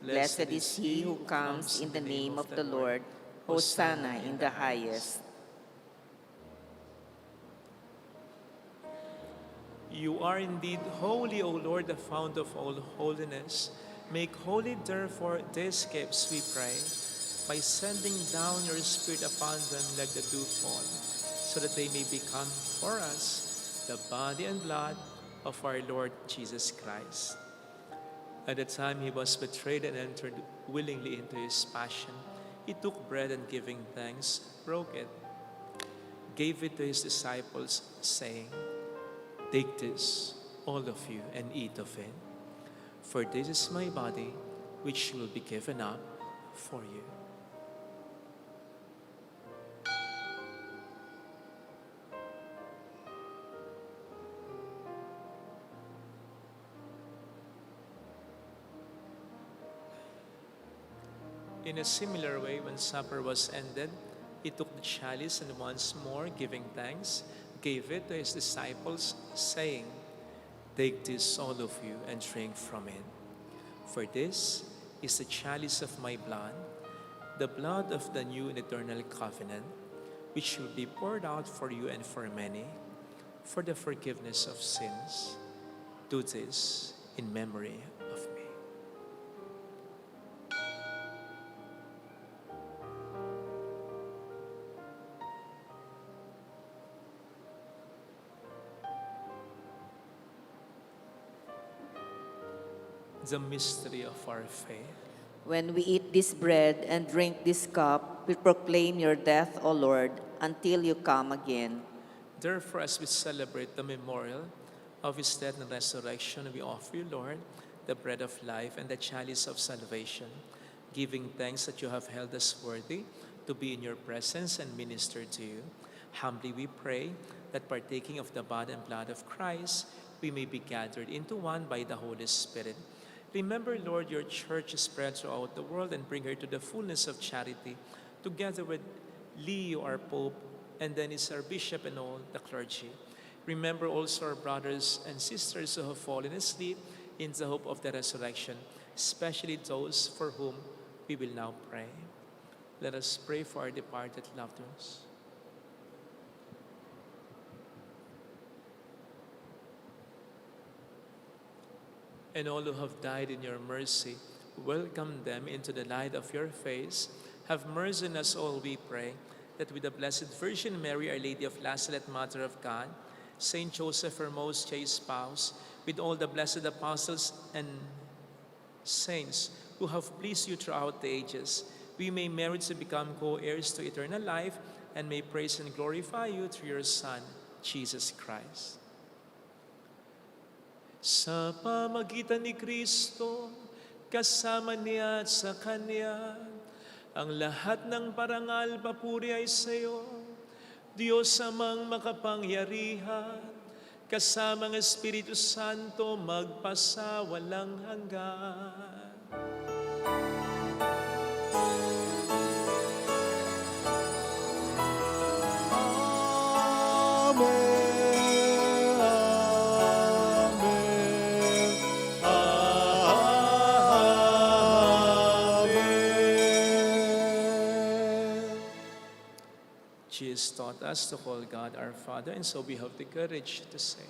Blessed is he who comes in the name of the Lord. Hosanna in the highest. You are indeed holy, O Lord, the fount of all holiness. Make holy, therefore, these gifts, we pray, by sending down your Spirit upon them like the dew fall, so that they may become for us the body and blood of our Lord Jesus Christ. At the time he was betrayed and entered willingly into his passion, he took bread and giving thanks, broke it, gave it to his disciples, saying, "Take this, all of you, and eat of it. For this is my body, which will be given up for you." In a similar way, when supper was ended, he took the chalice and once more, giving thanks, gave it to his disciples, saying, "Take this, all of you, and drink from it. For this is the chalice of my blood, the blood of the new and eternal covenant, which will be poured out for you and for many, for the forgiveness of sins. Do this in memory of me." The mystery of our faith. When we eat this bread and drink this cup, we proclaim your death, O Lord, until you come again. Therefore, as we celebrate the memorial of his death and resurrection, we offer you, Lord, the bread of life and the chalice of salvation, giving thanks that you have held us worthy to be in your presence and minister to you. Humbly we pray that partaking of the body and blood of Christ, we may be gathered into one by the Holy Spirit. Remember, Lord, your church is spread throughout the world and bring her to the fullness of charity, together with Leo, our Pope, and Dennis, our Bishop, and all the clergy. Remember also our brothers and sisters who have fallen asleep in the hope of the resurrection, especially those for whom we will now pray. Let us pray for our departed loved ones. And all who have died in your mercy, welcome them into the light of your face. Have mercy on us all, we pray, that with the Blessed Virgin Mary, Our Lady of Lazaret, Mother of God, Saint Joseph, her most chaste spouse, with all the blessed apostles and saints who have pleased you throughout the ages, we may merit to become co-heirs to eternal life and may praise and glorify you through your Son, Jesus Christ. Sa pamagitan ni Kristo, kasama niya at sa Kanya, ang lahat ng parangal papuri ay sa iyo, Diyos amang makapangyarihan, kasama ng Espiritu Santo, magpasawalang hanggan. Jesus taught us to call God our Father, and so we have the courage to say,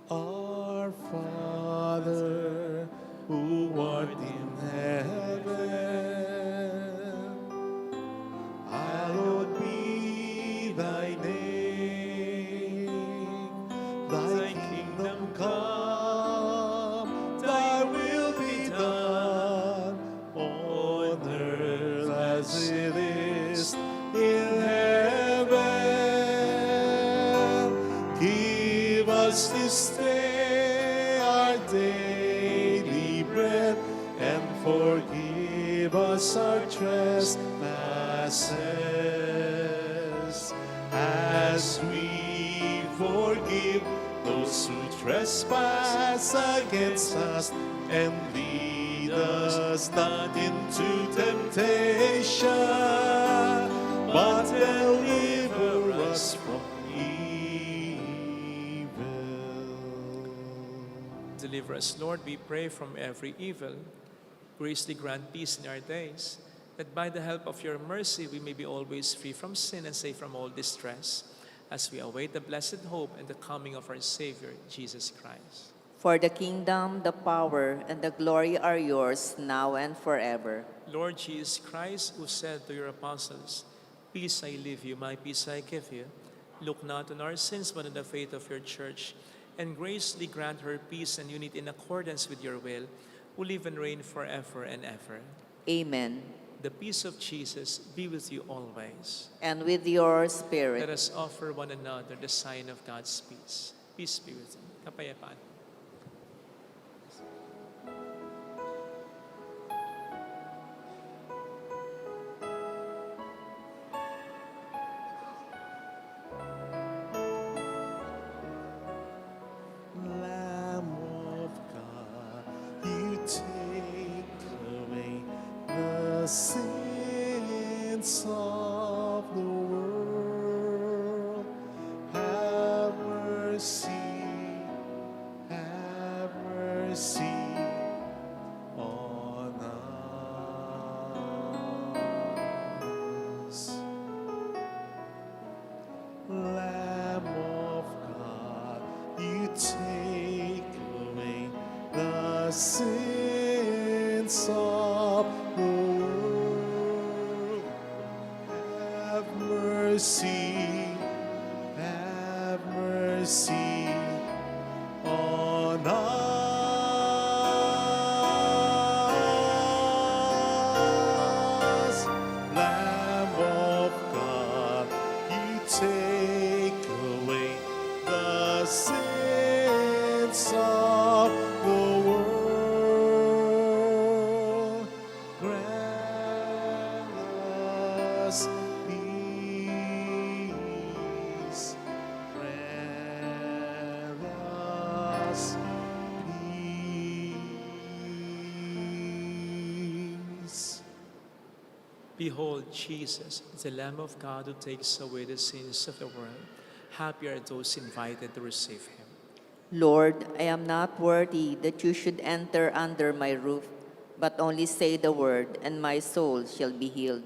Our Father, who art in heaven, hallowed be thy name. Thy kingdom come, thy will be done, on earth as it is in heaven. Give us this day our daily bread, and forgive us our trespasses, as we forgive those who trespass against us. And lead us not into temptation, but deliver us from evil. Deliver us, Lord, we pray, from every evil. Graciously grant peace in our days, that by the help of your mercy we may be always free from sin and safe from all distress, as we await the blessed hope and the coming of our Savior, Jesus Christ. For the kingdom, the power, and the glory are yours, now and forever. Lord Jesus Christ, who said to your apostles, "Peace I leave you, my peace I give you," look not on our sins, but on the faith of your church, and graciously grant her peace and unity in accordance with your will, who live and reign forever and ever. Amen. The peace of Jesus be with you always. And with your Let spirit. us offer one another the sign of God's peace. Peace be with you. Kapayapaan. Lamb of God, you take away the sins of the world. Have mercy on us. Lamb of God, you take away the sins of the world. Have mercy on us. Lamb of God, you take away the sins of the world. Grant us peace. Grant us peace. Behold Jesus, the Lamb of God who takes away the sins of the world. Happy are those invited to receive him. Lord, I am not worthy that you should enter under my roof, but only say the word, and my soul shall be healed.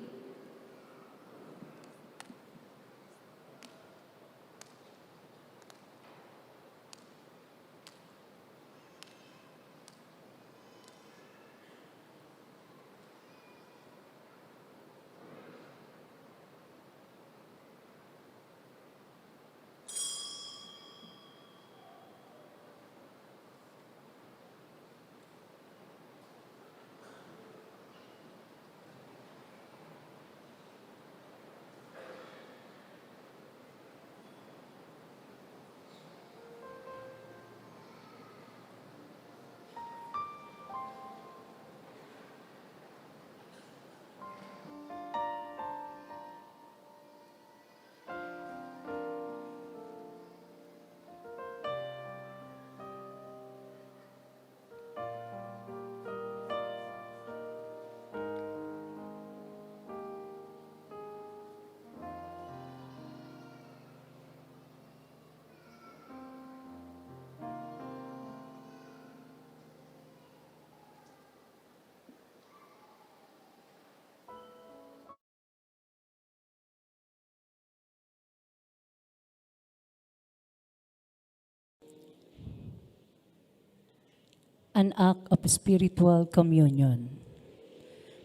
An act of spiritual communion.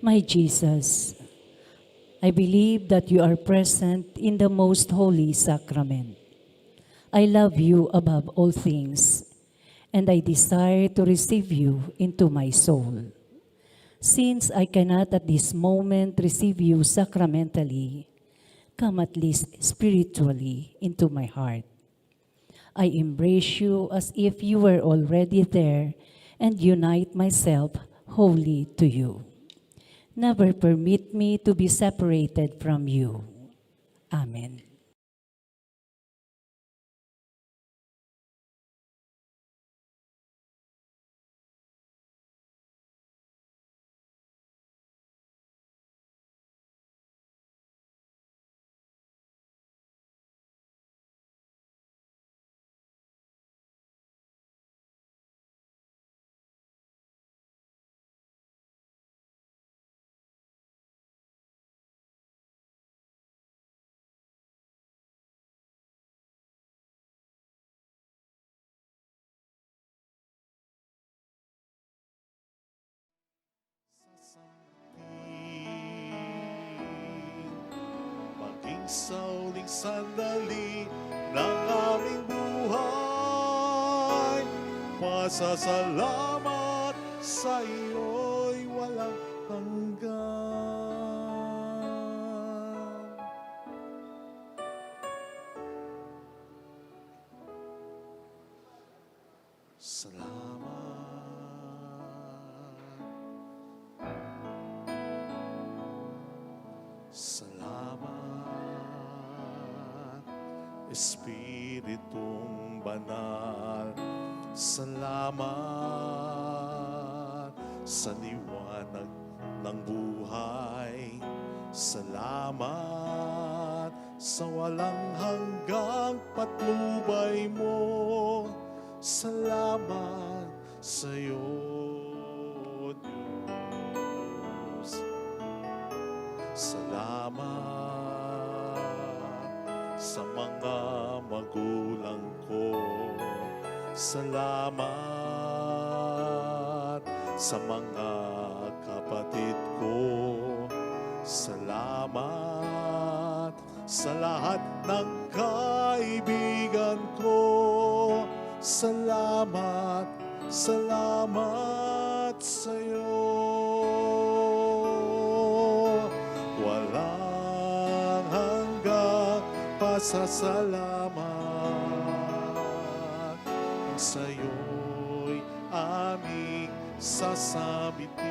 My Jesus, I believe that you are present in the most holy sacrament. I love you above all things, and I desire to receive you into my soul. Since I cannot at this moment receive you sacramentally, come at least spiritually into my heart. I embrace you as if you were already there and unite myself wholly to you. Never permit me to be separated from you. Amen. sa huling sandali ng aming buhay. Pasasalamat sa iyo'y walang hanggan. Salamat, Espiritong Banal. Salamat sa liwanag ng buhay. Salamat sa walang hanggang patnubay mo. Salamat sa iyo, Diyos. Salamat sa mga magulang ko. Salamat sa mga kapatid ko. Salamat sa lahat ng kaibigan ko. Salamat, salamat sa iyo. Walang hanggang pasasalamat. Ang sa'yo'y aming sasabitin.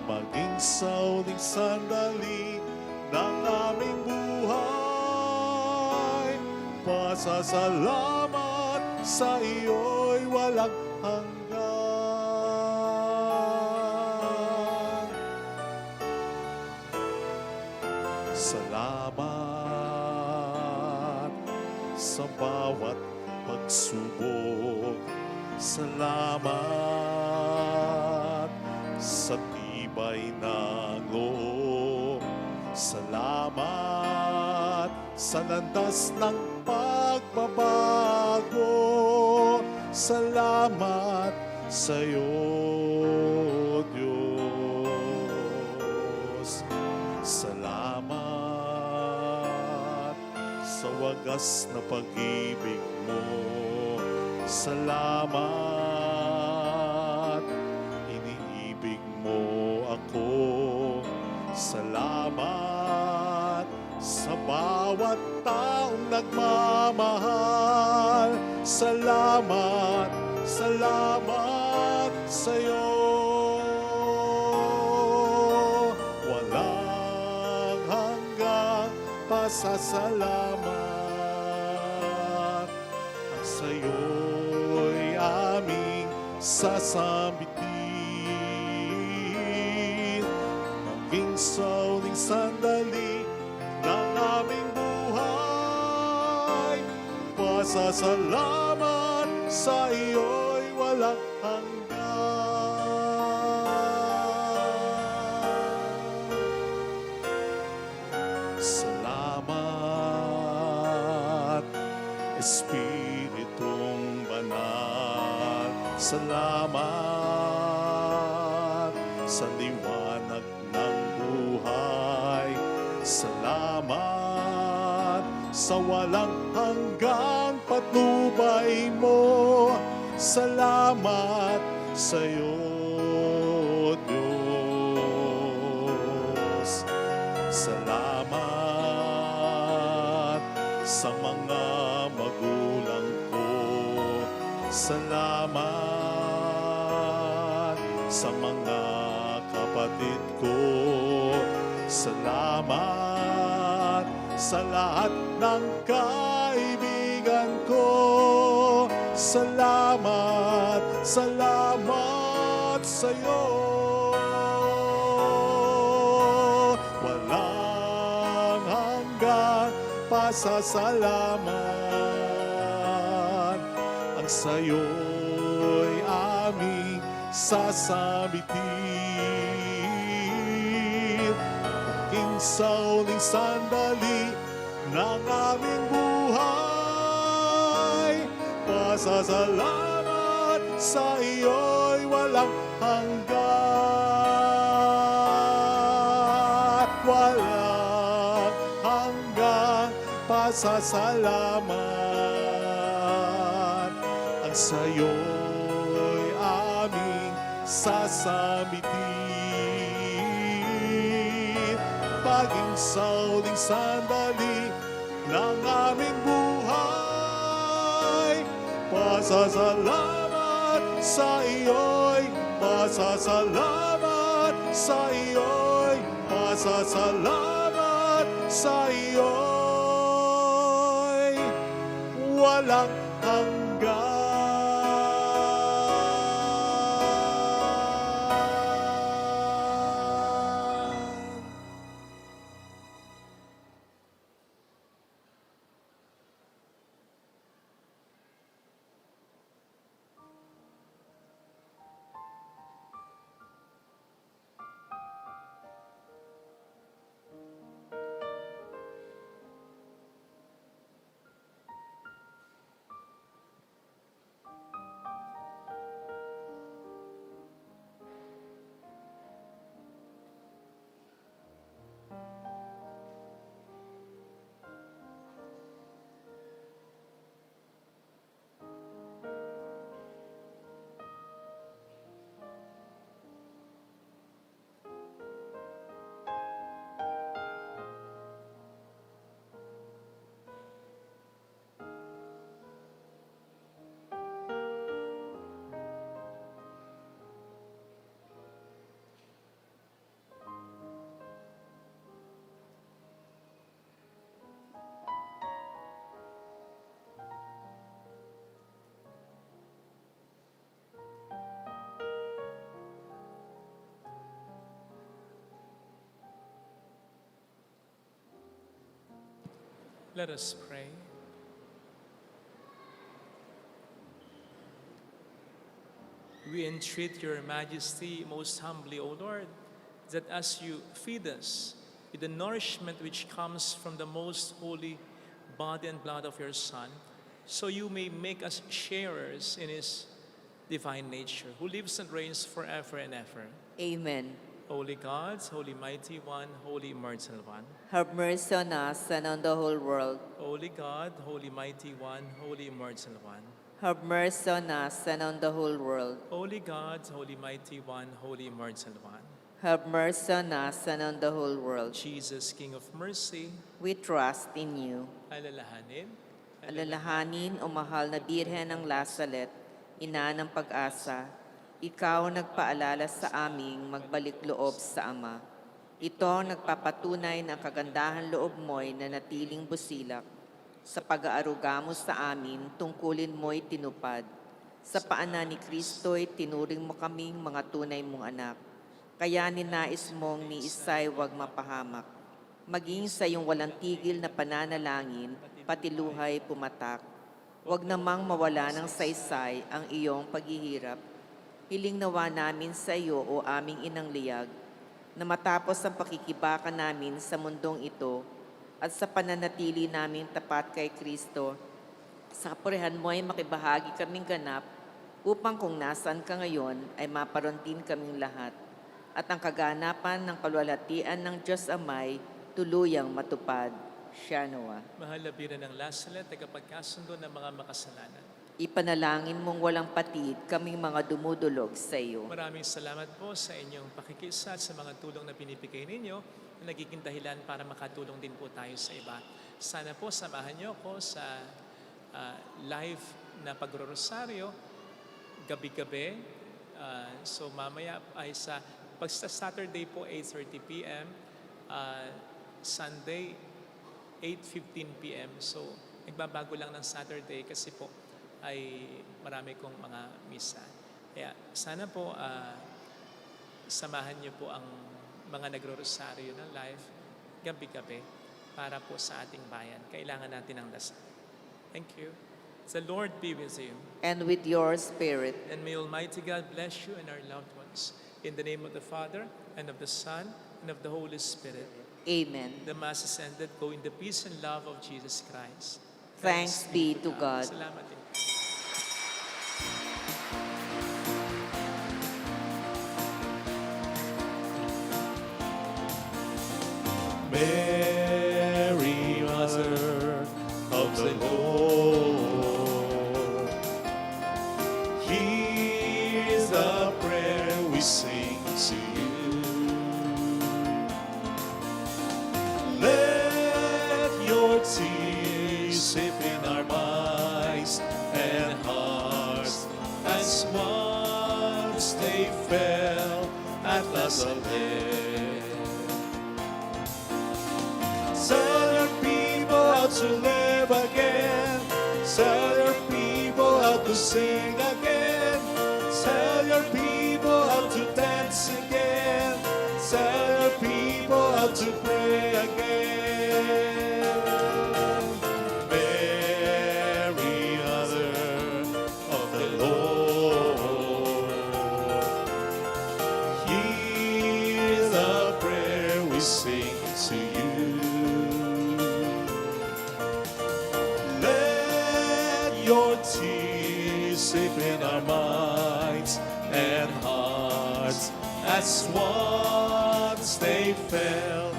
Maging sa huling sandali ng aming buhay, pasasalamat sa iyo'y walang hanggan. Salamat sa bawat pagsubok. Salamat sa tibay ng loob. Salamat sa landas ng pagbabago. Salamat sa iyo, Diyos. Salamat sa wagas na pag-ibig mo. Salamat, iniibig mo ako. Salamat sa bawat taong nagmamahal. Salamat, salamat sa iyo. Walang hanggang pasasalamat. Ang sa iyo'y aming sasabitin. Maging sa huling sandali ng aming buhay, pasasalamat sa iyo'y walang hanggan. Salamat, Espiritong Banal. Salamat sa liwanag ng buhay. Salamat sa walang hanggang patnubay mo. Salamat sa iyo, Diyos. Salamat sa mga magulang ko. Salamat sa mga kapatid ko. Salamat sa lahat ng kaibigan ko. Salamat, salamat sa iyo. Walang hanggang pasasalamat. Ang sa'yo'y aming sasabitin. Maging sa huling sandali ng aming buhay, pasasalamat sa iyo'y walang hanggan. Walang pasasalamat. Ang sayo'y aming sasamitin. Paging sa huling sandali ng aming buhay, pasasalamat sa iyo'y, pasasalamat sa iyo'y, pasasalamat sa iyo'y walang hanggan. Let us pray. We entreat your majesty most humbly, O Lord, that as you feed us with the nourishment which comes from the most holy body and blood of your Son, so you may make us sharers in his divine nature, who lives and reigns forever and ever. Amen. Holy God, Holy Mighty One, Holy Immortal One. Have mercy on us and on the whole world. Holy God, Holy Mighty One, Holy Immortal One. Have mercy on us and on the whole world. Holy God, Holy Mighty One, Holy Immortal One. Have mercy on us and on the whole world. Jesus, King of Mercy, We trust in you. alalahanin, Alalahanin o mahal na Birhen ng Lazaret, ina ng pag-asa, ikaw nagpaalala sa aming magbalik loob sa Ama. Ito ang nagpapatunay ng kagandahan loob mo'y na natiling busilak. Sa pag-aaruga mo sa amin, tungkulin mo'y tinupad. Sa paanan ni Kristo'y tinuring mo kaming mga tunay mong anak. Kaya ninais mong ni Isay wag mapahamak. Maging sa iyong walang tigil na pananalangin, pati luhay pumatak. Huwag namang mawala ng saysay ang iyong paghihirap. Hiling nawa namin sa iyo o aming inang liyag, na matapos ang pakikibaka namin sa mundong ito at sa pananatili namin tapat kay Kristo, sa kapurihan mo ay makibahagi kaming ganap upang kung nasaan ka ngayon ay maparoon din kaming lahat at ang kaganapan ng kalwalhatian ng Diyos Amay tuluyang matupad. Siya nawa. mahal na Birhen ng Lazaret, tagapagkasundo ng mga makasalanan. Ipanalangin mong walang patid kaming mga dumudulog sa iyo. Maraming salamat po sa inyong pakikisa at sa mga tulong na binibigay ninyo na nagiging dahilan para makatulong din po tayo sa iba. Sana po samahan niyo ako sa live na pagrorosaryo gabi-gabi. So mamaya ay sa Saturday po 8:30 p.m. Sunday 8:15 p.m. So nagbabago lang ng Saturday kasi po ay marami kong mga misa. Kaya sana po samahan niyo po ang mga nagro-rosaryo ng live gabi-gabi para po sa ating bayan. Kailangan natin ng dasal. Thank you. The Lord be with you. And with your spirit. And may Almighty God bless you and our loved ones. In the name of the Father, and of the Son, and of the Holy Spirit. Amen. The Mass is ended. Go in the peace and love of Jesus Christ. Thanks be to God. Salamat din. Mary, Mother the Lord. Here's the prayer we sing to you. Let your tears sip in our minds and hearts as once they fell at Nazareth. Tell your people how to live again. Tell your people how to sing again. Tell your people how to dance again. Tell your people how to pray again. Mary, Mother of the Lord, hear the prayer we sing to you. Let your tears sip in our minds and hearts as once they fell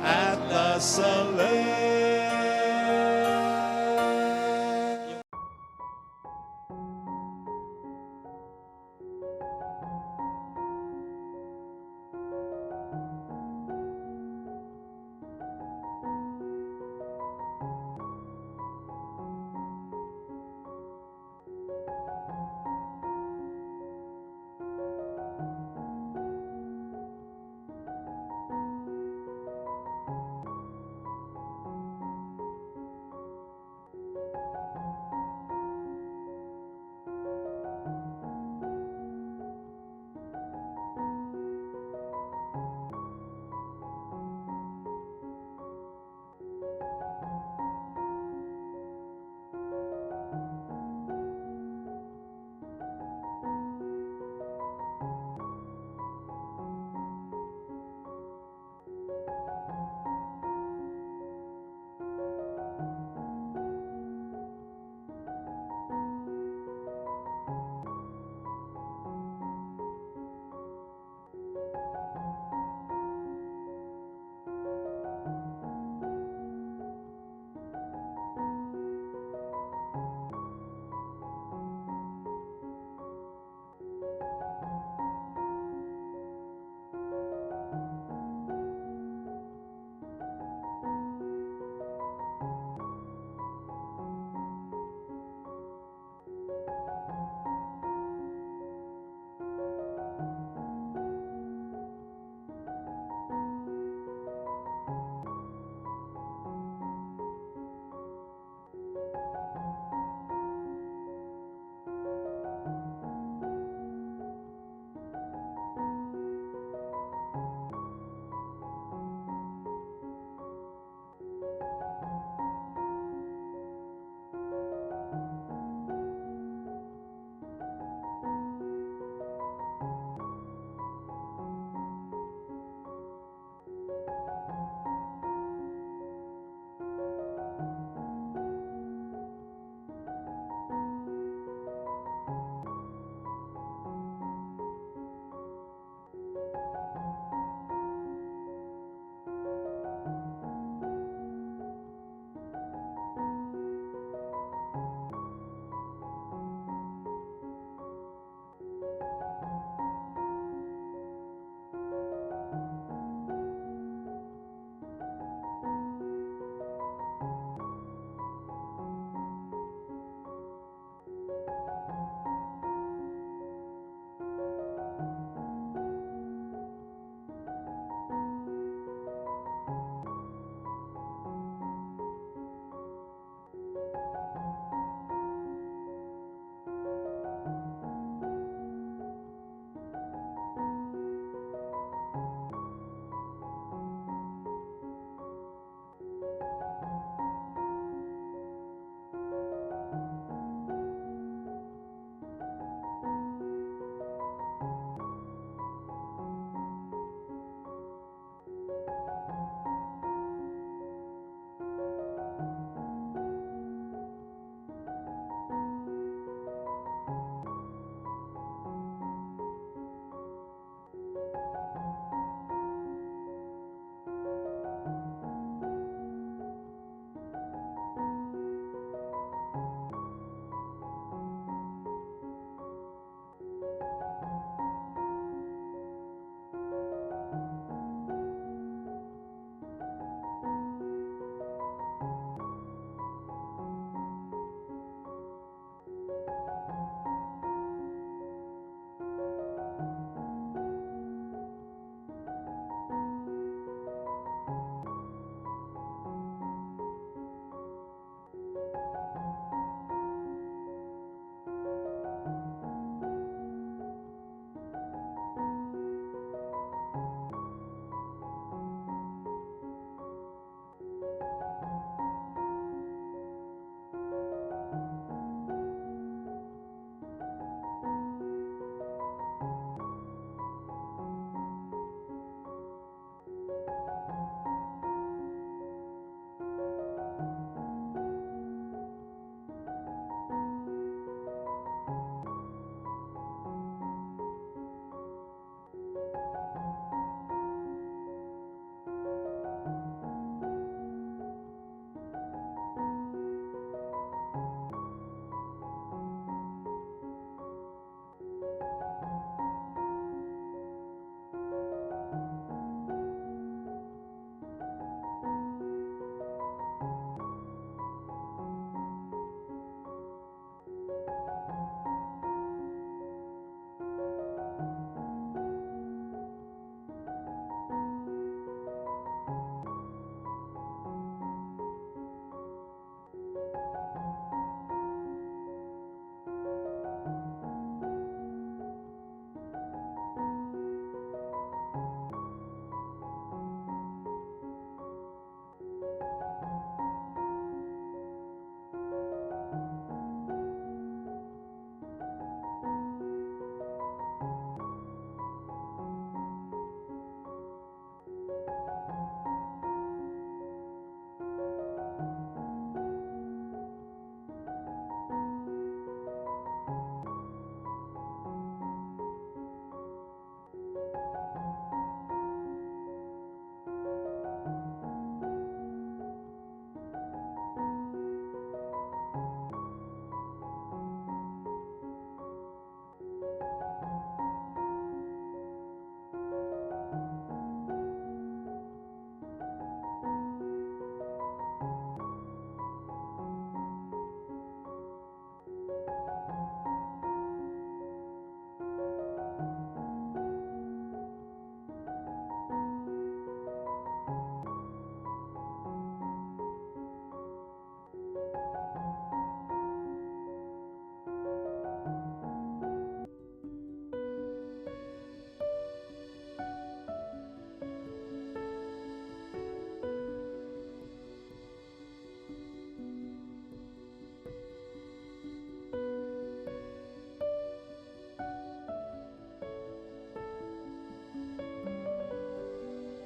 at Nazareth.